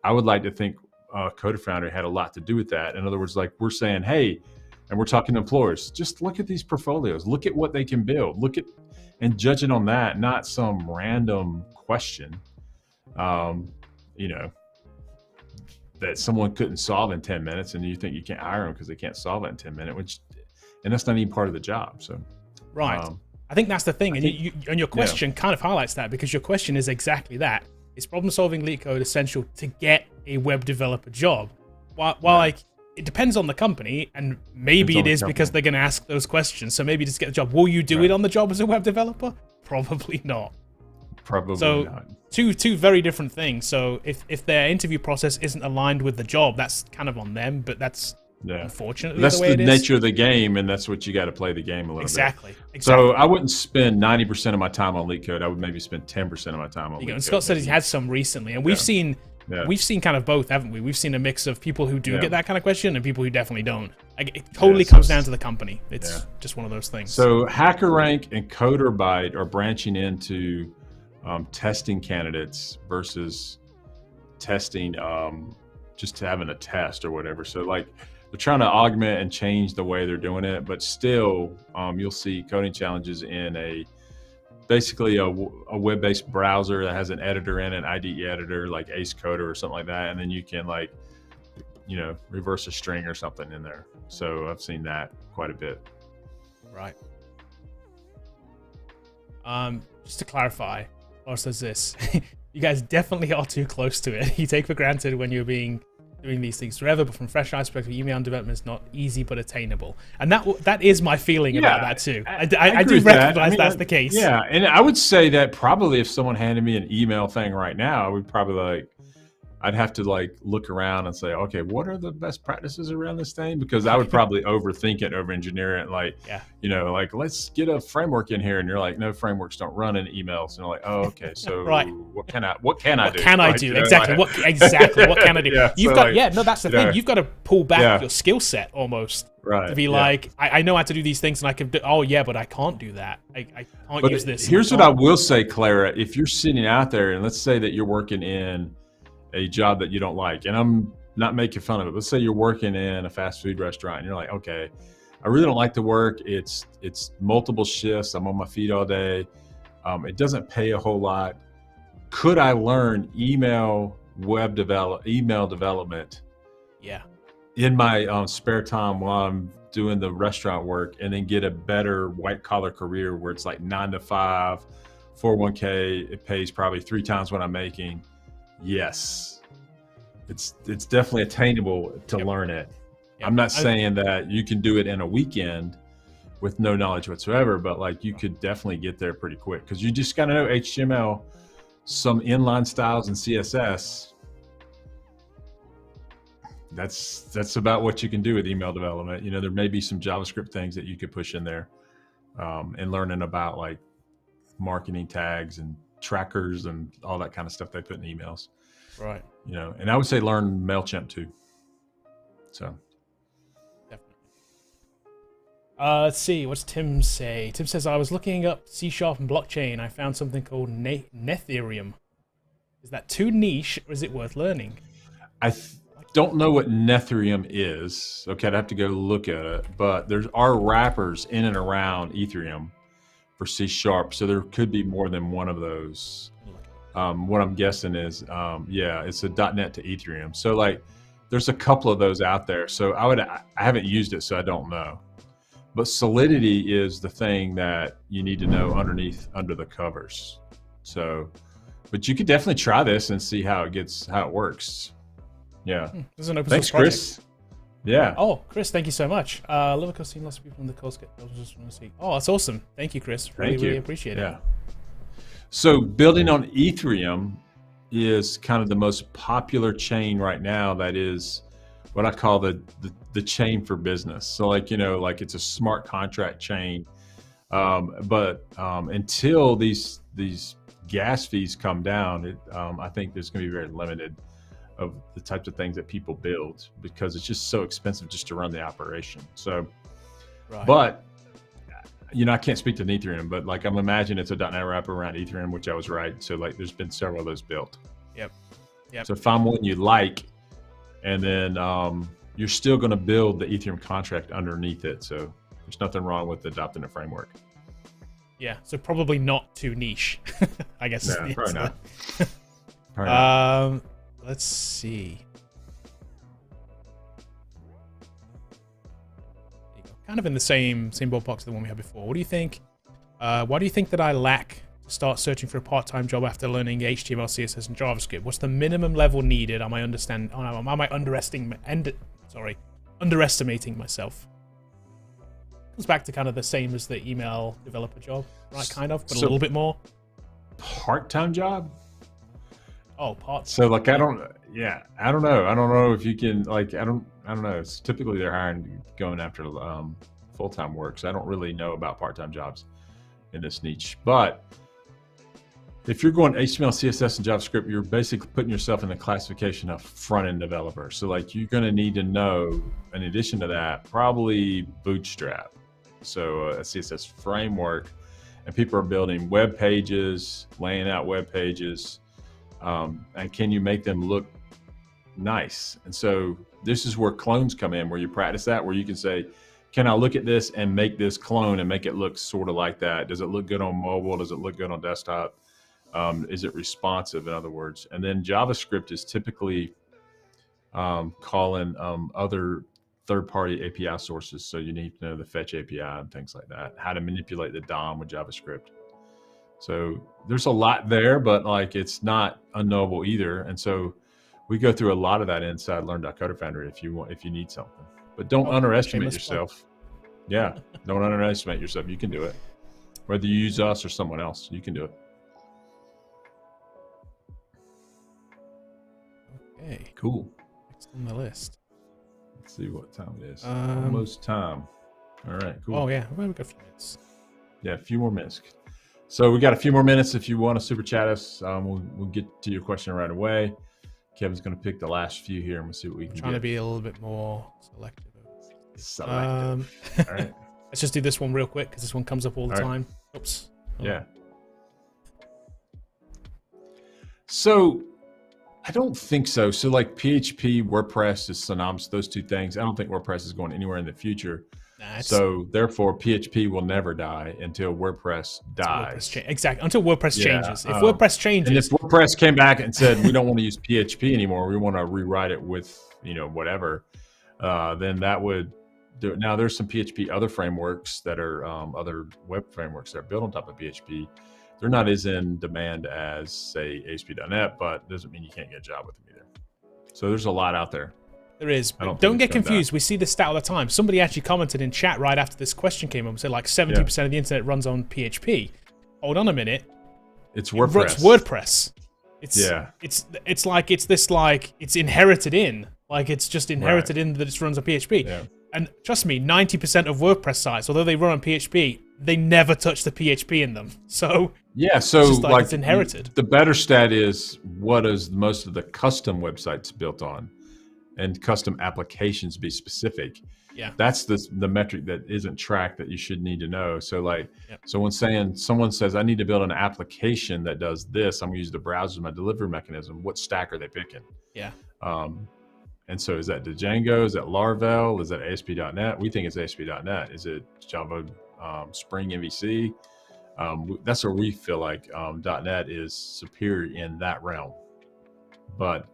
I would like to think Foundry had a lot to do with that. In other words, like we're saying, hey, and we're talking to employers, just look at these portfolios, look at what they can build, and judge it on that, not some random question, that someone couldn't solve in 10 minutes and you think you can't hire them because they can't solve it in 10 minutes, and that's not even part of the job. So, right. I think that's the thing. And your question kind of highlights that, because your question is exactly that. Is problem solving LeetCode essential to get a web developer job? While like, it depends on the company, and maybe it is because they're going to ask those questions. So maybe just get the job. Will you do it on the job as a web developer? Probably not. Probably not. Two very different things. So if their interview process isn't aligned with the job, that's kind of on them. But that's unfortunately that's the way it is. Nature of the game, and that's what you got to play the game a little bit. Exactly. So I wouldn't spend 90% of my time on LeetCode. I would maybe spend 10% of my time on LeetCode. And Scott said he had some recently, and we've seen we've seen kind of both, haven't we? We've seen a mix of people who do get that kind of question and people who definitely don't. Like, it totally comes down to the company. It's just one of those things. So HackerRank and CoderByte are branching into testing candidates versus testing just having a test or whatever. So like they're trying to augment and change the way they're doing it, but still you'll see coding challenges in basically a web-based browser that has an editor in it, an IDE editor like Ace Coder or something like that, and then you can like, you know, reverse a string or something in there. So I've seen that quite a bit. Right. Just to clarify, or says this, you guys definitely are too close to it. You take for granted when you're doing these things forever, but from a fresh eyes perspective, email development is not easy but attainable, and that is my feeling about that too. I do recognize that's the case. Yeah, and I would say that probably if someone handed me an email thing right now, I would probably like, I'd have to like look around and say, okay, what are the best practices around this thing? Because I would probably overthink it, over engineer it. Like, you know, like let's get a framework in here, and you're like, no, frameworks don't run in emails. And I'm like, oh, okay, so what can I do? What can I do? Exactly. What can I do? You've got that's the thing. You've got to pull back your skill set almost to be like, I know how to do these things, and I can do. Oh yeah, but I can't do that. I can't use this. Here's what I will say, Clara. If you're sitting out there, and let's say that you're working in a job that you don't like, and I'm not making fun of it. Let's say you're working in a fast food restaurant and you're like, okay, I really don't like the work. It's multiple shifts. I'm on my feet all day. It doesn't pay a whole lot. Could I learn email development in my spare time while I'm doing the restaurant work, and then get a better white collar career where it's like 9 to 5, 401k, it pays probably 3 times what I'm making? Yes, it's definitely attainable to learn it. I'm not saying that you can do it in a weekend with no knowledge whatsoever, but like you could definitely get there pretty quick, because you just got to know HTML, some inline styles, and CSS. That's about what you can do with email development. You know, there may be some JavaScript things that you could push in there, and learning about like marketing tags and trackers and all that kind of stuff they put in emails. Right. You know, and I would say learn MailChimp too. So. Definitely. Let's see, what's Tim say? Tim says, I was looking up C# and blockchain. I found something called Netherium. Is that too niche, or is it worth learning? I don't know what Netherium is. Okay, I'd have to go look at it, but there are wrappers in and around Ethereum for C#, so there could be more than one of those. What I'm guessing is, it's a .NET to Ethereum. So like, there's a couple of those out there. So I haven't used it, so I don't know. But Solidity is the thing that you need to know under the covers. So, but you could definitely try this and see how it works. Yeah. This is an open source project. Chris. Yeah. Oh, Chris, thank you so much. Love it, seeing lots of people in the Coldest. Oh, that's awesome. Thank you, Chris. Really appreciate it. Yeah. So building on Ethereum is kind of the most popular chain right now. That is what I call the chain for business. So like, you know, like it's a smart contract chain. But until these gas fees come down, I think there's going to be very limited of the types of things that people build, because it's just so expensive just to run the operation. So, but you know, I can't speak to Ethereum, but like I'm imagining it's a .NET wrapper around Ethereum, which I was right. So like there's been several of those built. Yep. So find one you like, and then you're still going to build the Ethereum contract underneath it. So there's nothing wrong with adopting a framework. Yeah. So probably not too niche, I guess. No, probably not. Probably not. Let's see. Kind of in the same ballpark as the one we had before. What do you think? Why do you think that I lack to start searching for a part-time job after learning HTML, CSS, and JavaScript? What's the minimum level needed? Am I underestimating myself? Comes back to kind of the same as the email developer job, right? Kind of, but a little bit more. Part-time job? Oh, part-time. So like I don't know if you can, like I don't know. It's typically they're going after full-time work. So I don't really know about part-time jobs in this niche. But if you're going HTML, CSS, and JavaScript, you're basically putting yourself in the classification of front-end developer. So like you're going to need to know, in addition to that, probably Bootstrap. So a CSS framework, and people are building web pages, laying out web pages, and can you make them look nice? And so this is where clones come in, where you practice that, where you can say, can I look at this and make this clone and make it look sort of like that? Does it look good on mobile? Does it look good on desktop? Is it responsive, in other words? And then JavaScript is typically calling other third-party API sources. So you need to know the fetch API and things like that, how to manipulate the DOM with JavaScript. So there's a lot there, but like it's not unknowable either. And so we go through a lot of that inside Learn.Coder if you need something. But don't underestimate yourself. Yeah, don't underestimate yourself. You can do it. Whether you use us or someone else, you can do it. Okay. Cool. Next on the list. Let's see what time it is. Almost time. All right, cool. Oh yeah, we've got a few minutes. Yeah, a few more minutes. So we got a few more minutes. If you want to super chat us, we'll get to your question right away. Kevin's going to pick the last few here, and we'll see what we can Trying to be a little bit more selective. All right. Let's just do this one real quick because this one comes up all the time. Oops. Oh. Yeah. So I don't think so. So like PHP, WordPress is synonymous, those two things. I don't think WordPress is going anywhere in the future. So therefore PHP will never die until WordPress dies. Exactly. Until WordPress changes. If WordPress changes. And if WordPress came back and said, we don't want to use PHP anymore, we want to rewrite it with, whatever, then that would do it. Now there's some PHP other frameworks that are other web frameworks that are built on top of PHP. They're not as in demand as say ASP.NET, but doesn't mean you can't get a job with them either. So there's a lot out there. There is. Don't get confused. We see this stat all the time. Somebody actually commented in chat right after this question came up and said like 70% of the internet runs on PHP. Hold on a minute. It's WordPress. It's WordPress. It's inherited in. Like it's just inherited in that it runs on PHP. Yeah. And trust me, 90% of WordPress sites, although they run on PHP, they never touch the PHP in them. So yeah, so it's just like it's inherited. The better stat is what is most of the custom websites built on, and custom applications, be specific. Yeah, that's the metric that isn't tracked that you should need to know. So like, so when someone says I need to build an application that does this, I'm gonna use the browser as my delivery mechanism. What stack are they picking? Yeah. And so is that Django? Is that Laravel? Is that ASP.NET? We think it's ASP.NET. Is it Java Spring MVC? That's where we feel like .NET is superior in that realm. But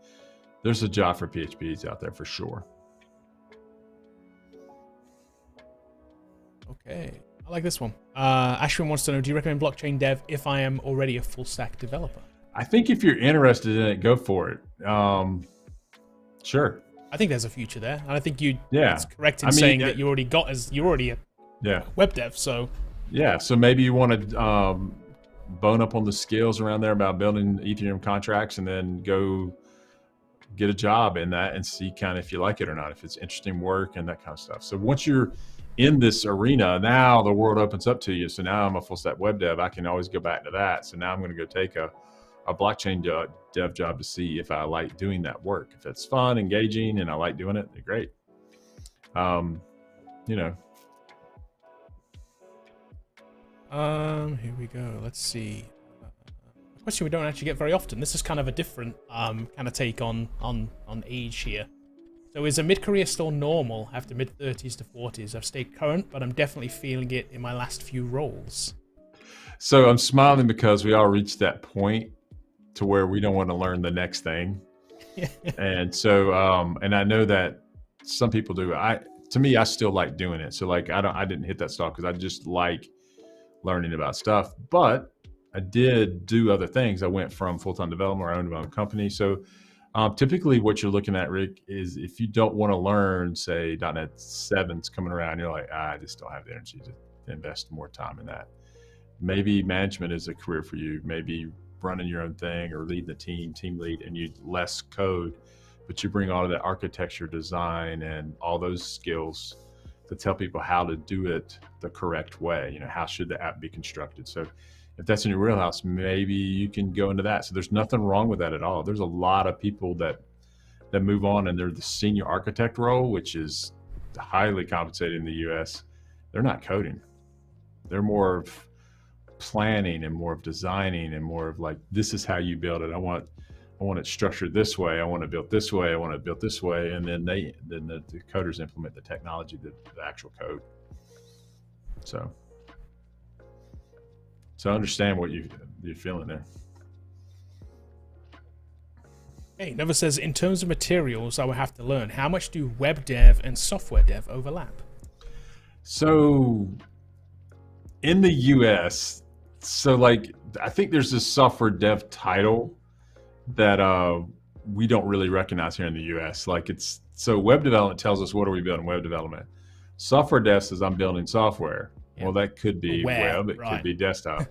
there's a job for PHPs out there for sure. Okay, I like this one. Ashwin wants to know, do you recommend blockchain dev if I am already a full stack developer? I think if you're interested in it, go for it. Sure. I think there's a future there, and I think it's correct in saying that you're already a web dev. So yeah, so maybe you want to bone up on the skills around there about building Ethereum contracts, and then go get a job in that and see kind of if you like it or not, if it's interesting work and that kind of stuff. So once you're in this arena, now the world opens up to you. So now I'm a full stack web dev. I can always go back to that. So now I'm going to go take a blockchain dev job to see if I like doing that work. If it's fun, engaging, and I like doing it, great. Here we go. Let's see. A question we don't actually get very often. This is kind of a different kind of take on age here. So is a mid-career still normal after mid-30s to 40s? I've stayed current, but I'm definitely feeling it in my last few roles. So I'm smiling because we all reached that point to where we don't want to learn the next thing. And so, and I know that some people do. To me, I still like doing it. So like, I didn't hit that stop because I just like learning about stuff, but I did do other things. I went from full-time development, I owned my own company. So typically what you're looking at, Rick, is if you don't want to learn, say .NET 7's coming around, you're like, I just don't have the energy to invest more time in that. Maybe management is a career for you. Maybe running your own thing or leading the team lead, and you less code, but you bring all of that architecture, design, and all those skills to tell people how to do it the correct way. How should the app be constructed? So if that's in your wheelhouse, maybe you can go into that. So there's nothing wrong with that at all. There's a lot of people that move on and they're the senior architect role, which is highly compensated in the US. They're not coding. They're more of planning and more of designing and more of like, this is how you build it. I want it structured this way. I want it built this way. I want it built this way. And then the coders implement the technology, the actual code. So I understand what you're feeling there. Hey, Never says, in terms of materials I would have to learn, how much do web dev and software dev overlap? So in the US, so like, I think there's this software dev title that we don't really recognize here in the US. Like so web development tells us, what are we building? Web development. Software dev says I'm building software. Yeah. Well, that could be web, it could be desktop.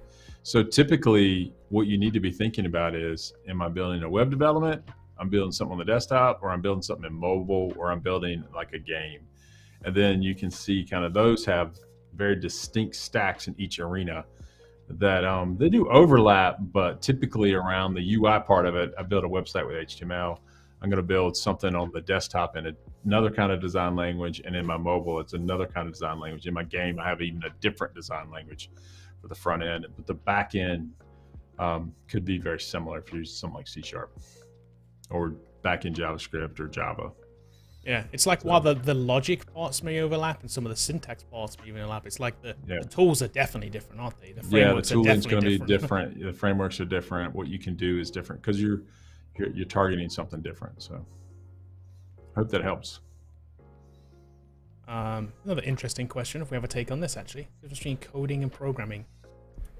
So typically what you need to be thinking about is, am I building a web development? I'm building something on the desktop, or I'm building something in mobile, or I'm building like a game. And then you can see kind of those have very distinct stacks in each arena that they do overlap, but typically around the UI part of it, I build a website with HTML. I'm going to build something on the desktop in another kind of design language, and in my mobile, it's another kind of design language. In my game, I have even a different design language for the front end, but the back end could be very similar if you use something like C# or back end JavaScript or Java. Yeah, it's like while the logic parts may overlap and some of the syntax parts may overlap, it's like the tools are definitely different, aren't they? The frameworks the tooling's going to be different. The frameworks are different. What you can do is different because you're targeting something different. So I hope that helps. Another interesting question, if we have a take on this, actually, the difference between coding and programming.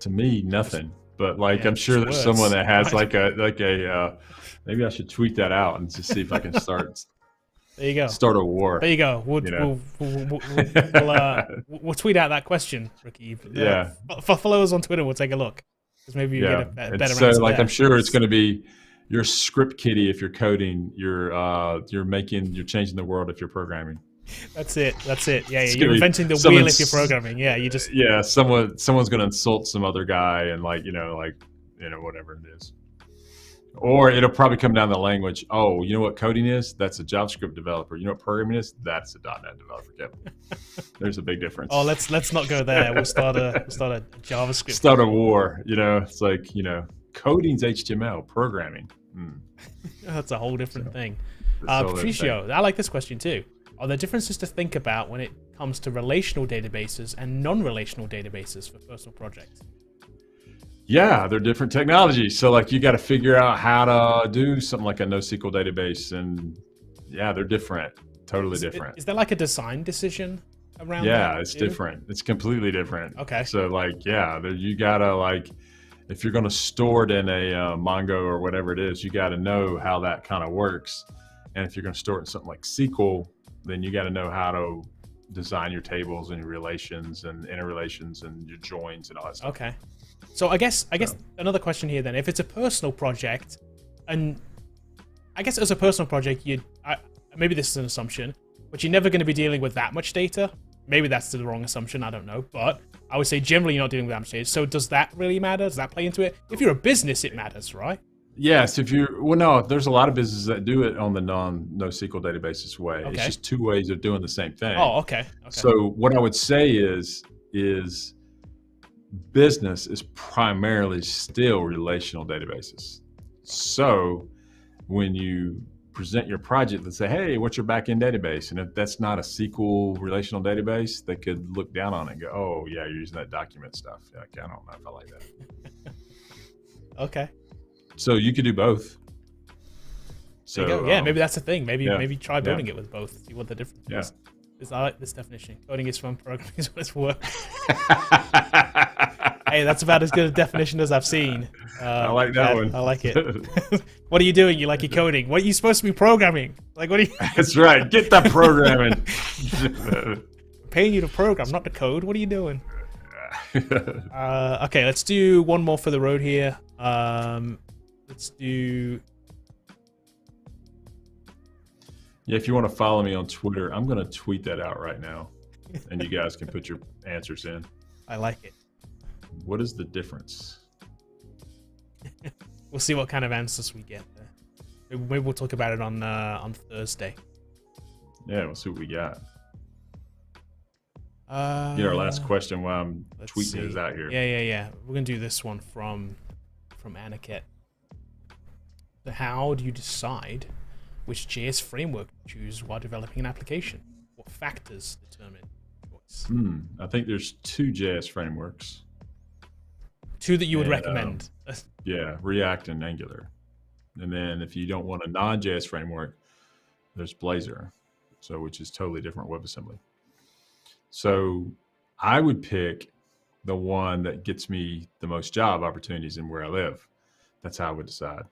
To me, nothing. But like, I'm sure there's someone that has like a maybe I should tweet that out and just see if I can start. There you go. Start a war. There you go. We'll tweet out that question, Ricky. Follow us on Twitter. We'll take a look because maybe you get a better answer. So like, I'm sure it's going to be your script kiddie if you're coding. You're changing the world if you're programming. That's it. Yeah, you're inventing the wheel if you're programming. Yeah, you just someone's going to insult some other guy and whatever it is. Or it'll probably come down to the language. Oh, you know what coding is? That's a JavaScript developer. You know what programming is? That's a .NET developer. Yep. There's a big difference. Oh, let's not go there. We'll start a JavaScript. Start a war. It's like coding's HTML. Programming. That's a whole different thing. Patricio, I like this question too. Are there differences to think about when it comes to relational databases and non-relational databases for personal projects? Yeah, they're different technologies. So like you got to figure out how to do something like a NoSQL database, and they're different, totally different. Is there like a design decision around that? Yeah, it's different. It's completely different. Okay. So like, you gotta like, if you're going to store it in a Mongo or whatever it is, you got to know how that kind of works. And if you're going to store it in something like SQL, then you got to know how to design your tables and your relations and interrelations and your joins and all that stuff. Okay. So I guess another question here then, if it's a personal project, and I guess as a personal project, maybe this is an assumption, but you're never going to be dealing with that much data. Maybe that's the wrong assumption, I don't know. But I would say generally you're not dealing with that much data. So does that really matter? Does that play into it? If you're a business, it matters, right? Yes, no, there's a lot of businesses that do it on the NoSQL databases way. Okay. It's just two ways of doing the same thing. Oh, okay. So what I would say is business is primarily still relational databases. So when you present your project and say, hey, what's your backend database? And if that's not a SQL relational database, they could look down on it and go, oh yeah, you're using that document stuff. Yeah, I don't know if I like that. Okay. So you could do both. So there you go. Yeah, maybe that's the thing. Maybe try building it with both. See what the difference is. I like this definition. Coding is fun, programming is what it's work. Hey, that's about as good a definition as I've seen. I like that one. I like it. What are you doing? You like your coding? What are you supposed to be programming? Like, what are you? That's right. Get that programming. I'm paying you to program, not to code. What are you doing? Okay, let's do one more for the road here. Let's do. Yeah, if you want to follow me on Twitter, I'm going to tweet that out right now, and you guys can put your answers in. I like it. What is the difference? We'll see what kind of answers we get there. Maybe we'll talk about it on Thursday. Yeah, we'll see what we got. Get our last question while I'm tweeting this out here. Yeah. We're gonna do this one from Aniket. So how do you decide which JS framework to choose while developing an application? What factors determine choice? I think there's 2 JS frameworks. 2 that you would recommend. Yeah, React and Angular. And then if you don't want a non-JS framework, there's Blazor, which is totally different WebAssembly. So I would pick the one that gets me the most job opportunities in where I live. That's how I would decide.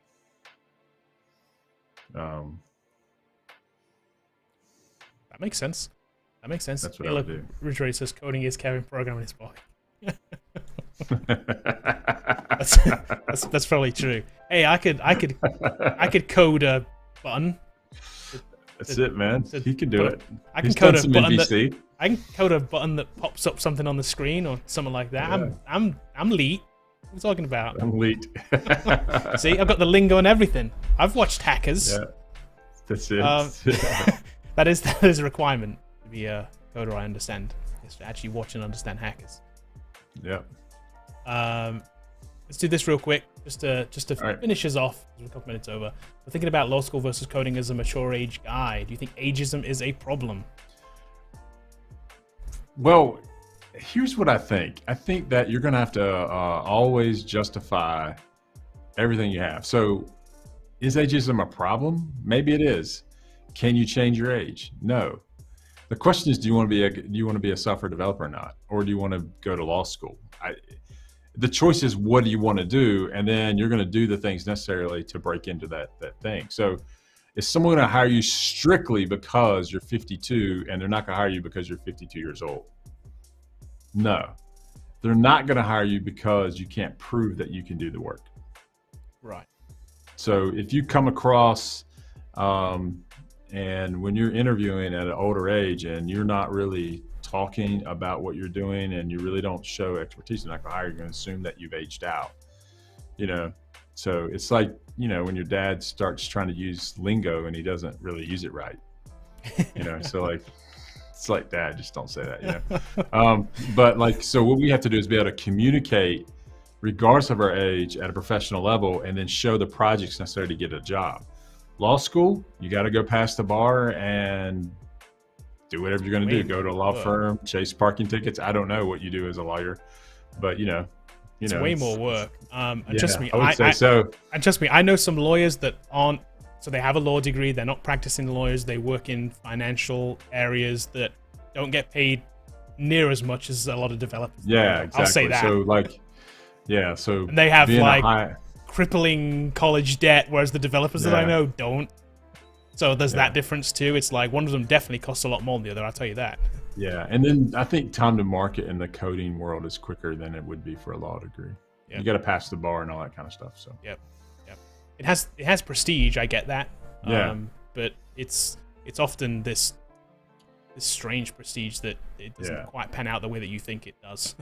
That makes sense. That's what I would do. Ridgeway says coding is Kevin, programming is Boy. That's probably true. Hey, I could code a button. That's it, man. He can do it. I can code a button I can code a button that pops up something on the screen or something like that. Yeah. I'm leet. What are you talking about? I'm leet. See, I've got the lingo and everything. I've watched Hackers. Yeah, that's it. That is a requirement to be a coder. I understand. Is to actually watch and understand Hackers. Yeah. Let's do this real quick, just to finish us off. We're a couple minutes over. We're thinking about law school versus coding as a mature age guy. Do you think ageism is a problem? Well, here's what I think. I think that you're going to have to always justify everything you have. So is ageism a problem? Maybe it is. Can you change your age? No. The question is, do you want to be a software developer or not? Or do you want to go to law school? The choice is, what do you want to do? And then you're going to do the things necessarily to break into that thing. So is someone going to hire you strictly because you're 52 and they're not going to hire you because you're 52 years old? No. They're not going to hire you because you can't prove that you can do the work. Right. So if you come across, and when you're interviewing at an older age and you're not really talking about what you're doing and you really don't show expertise, they're not going to hire you. You're going to assume that you've aged out. So it's like, when your dad starts trying to use lingo and he doesn't really use it right, so like, it's like, Dad, just don't say that, but so what we have to do is be able to communicate regardless of our age at a professional level and then show the projects necessary to get a job. Law school, you got to go past the bar and do whatever you're going to do. Go to a law firm, chase parking tickets. I don't know what you do as a lawyer, but it's way more work. Trust me, And trust me, I know some lawyers that aren't. So they have a law degree. They're not practicing lawyers. They work in financial areas that don't get paid near as much as a lot of developers. Yeah, exactly. I'll say that. So and they have crippling college debt, whereas the developers that I know don't. So there's that difference too. It's like one of them definitely costs a lot more than the other. I'll tell you that. Yeah, and then I think time to market in the coding world is quicker than it would be for a law degree. Yep. You got to pass the bar and all that kind of stuff. So yep. It has prestige. I get that. Yeah. But it's often this strange prestige that it doesn't quite pan out the way that you think it does.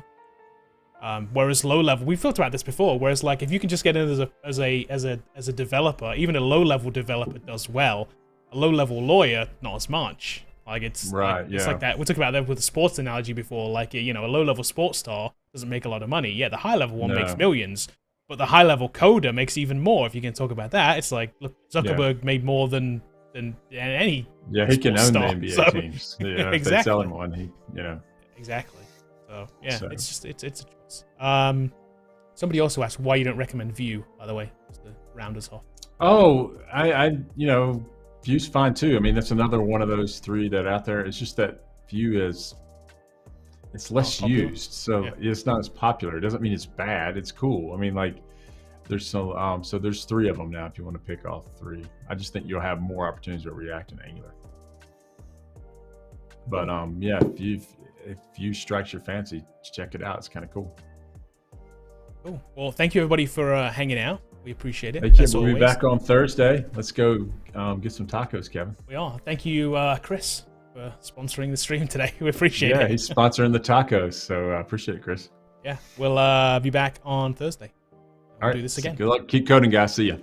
Whereas low level, we've talked about this before. Whereas like if you can just get in as a developer, even a low level developer does well. A low level lawyer, not as much. Like it's it's like that. We talked about that with the sports analogy before. Like a low level sports star doesn't make a lot of money. Yeah, the high level one makes millions, but the high level coder makes even more. If you can talk about that, it's like look, Zuckerberg made more than any. Yeah, he can own star, the NBA teams. Yeah, exactly. If they sell him one, Exactly. So it's a choice. Somebody also asked why you don't recommend Vue, by the way, just to round us off. Oh, I Vue's fine too. I mean, that's another one of those 3 that are out there. It's just that Vue it's less used, so it's not as popular. It doesn't mean it's bad. It's cool. I mean, like there's some so there's 3 of them now. If you want to pick all 3, I just think you'll have more opportunities with React and Angular. But if Vue strikes your fancy, check it out. It's kind of cool. Cool. Well, thank you everybody for hanging out. We appreciate it. Thank you. We'll be back on Thursday. Let's go get some tacos, Kevin. We are. Thank you, Chris, for sponsoring the stream today. We appreciate it. Yeah, he's sponsoring the tacos, so I appreciate it, Chris. yeah, we'll be back on Thursday. We'll do this again. Good luck. Keep coding, guys. See ya.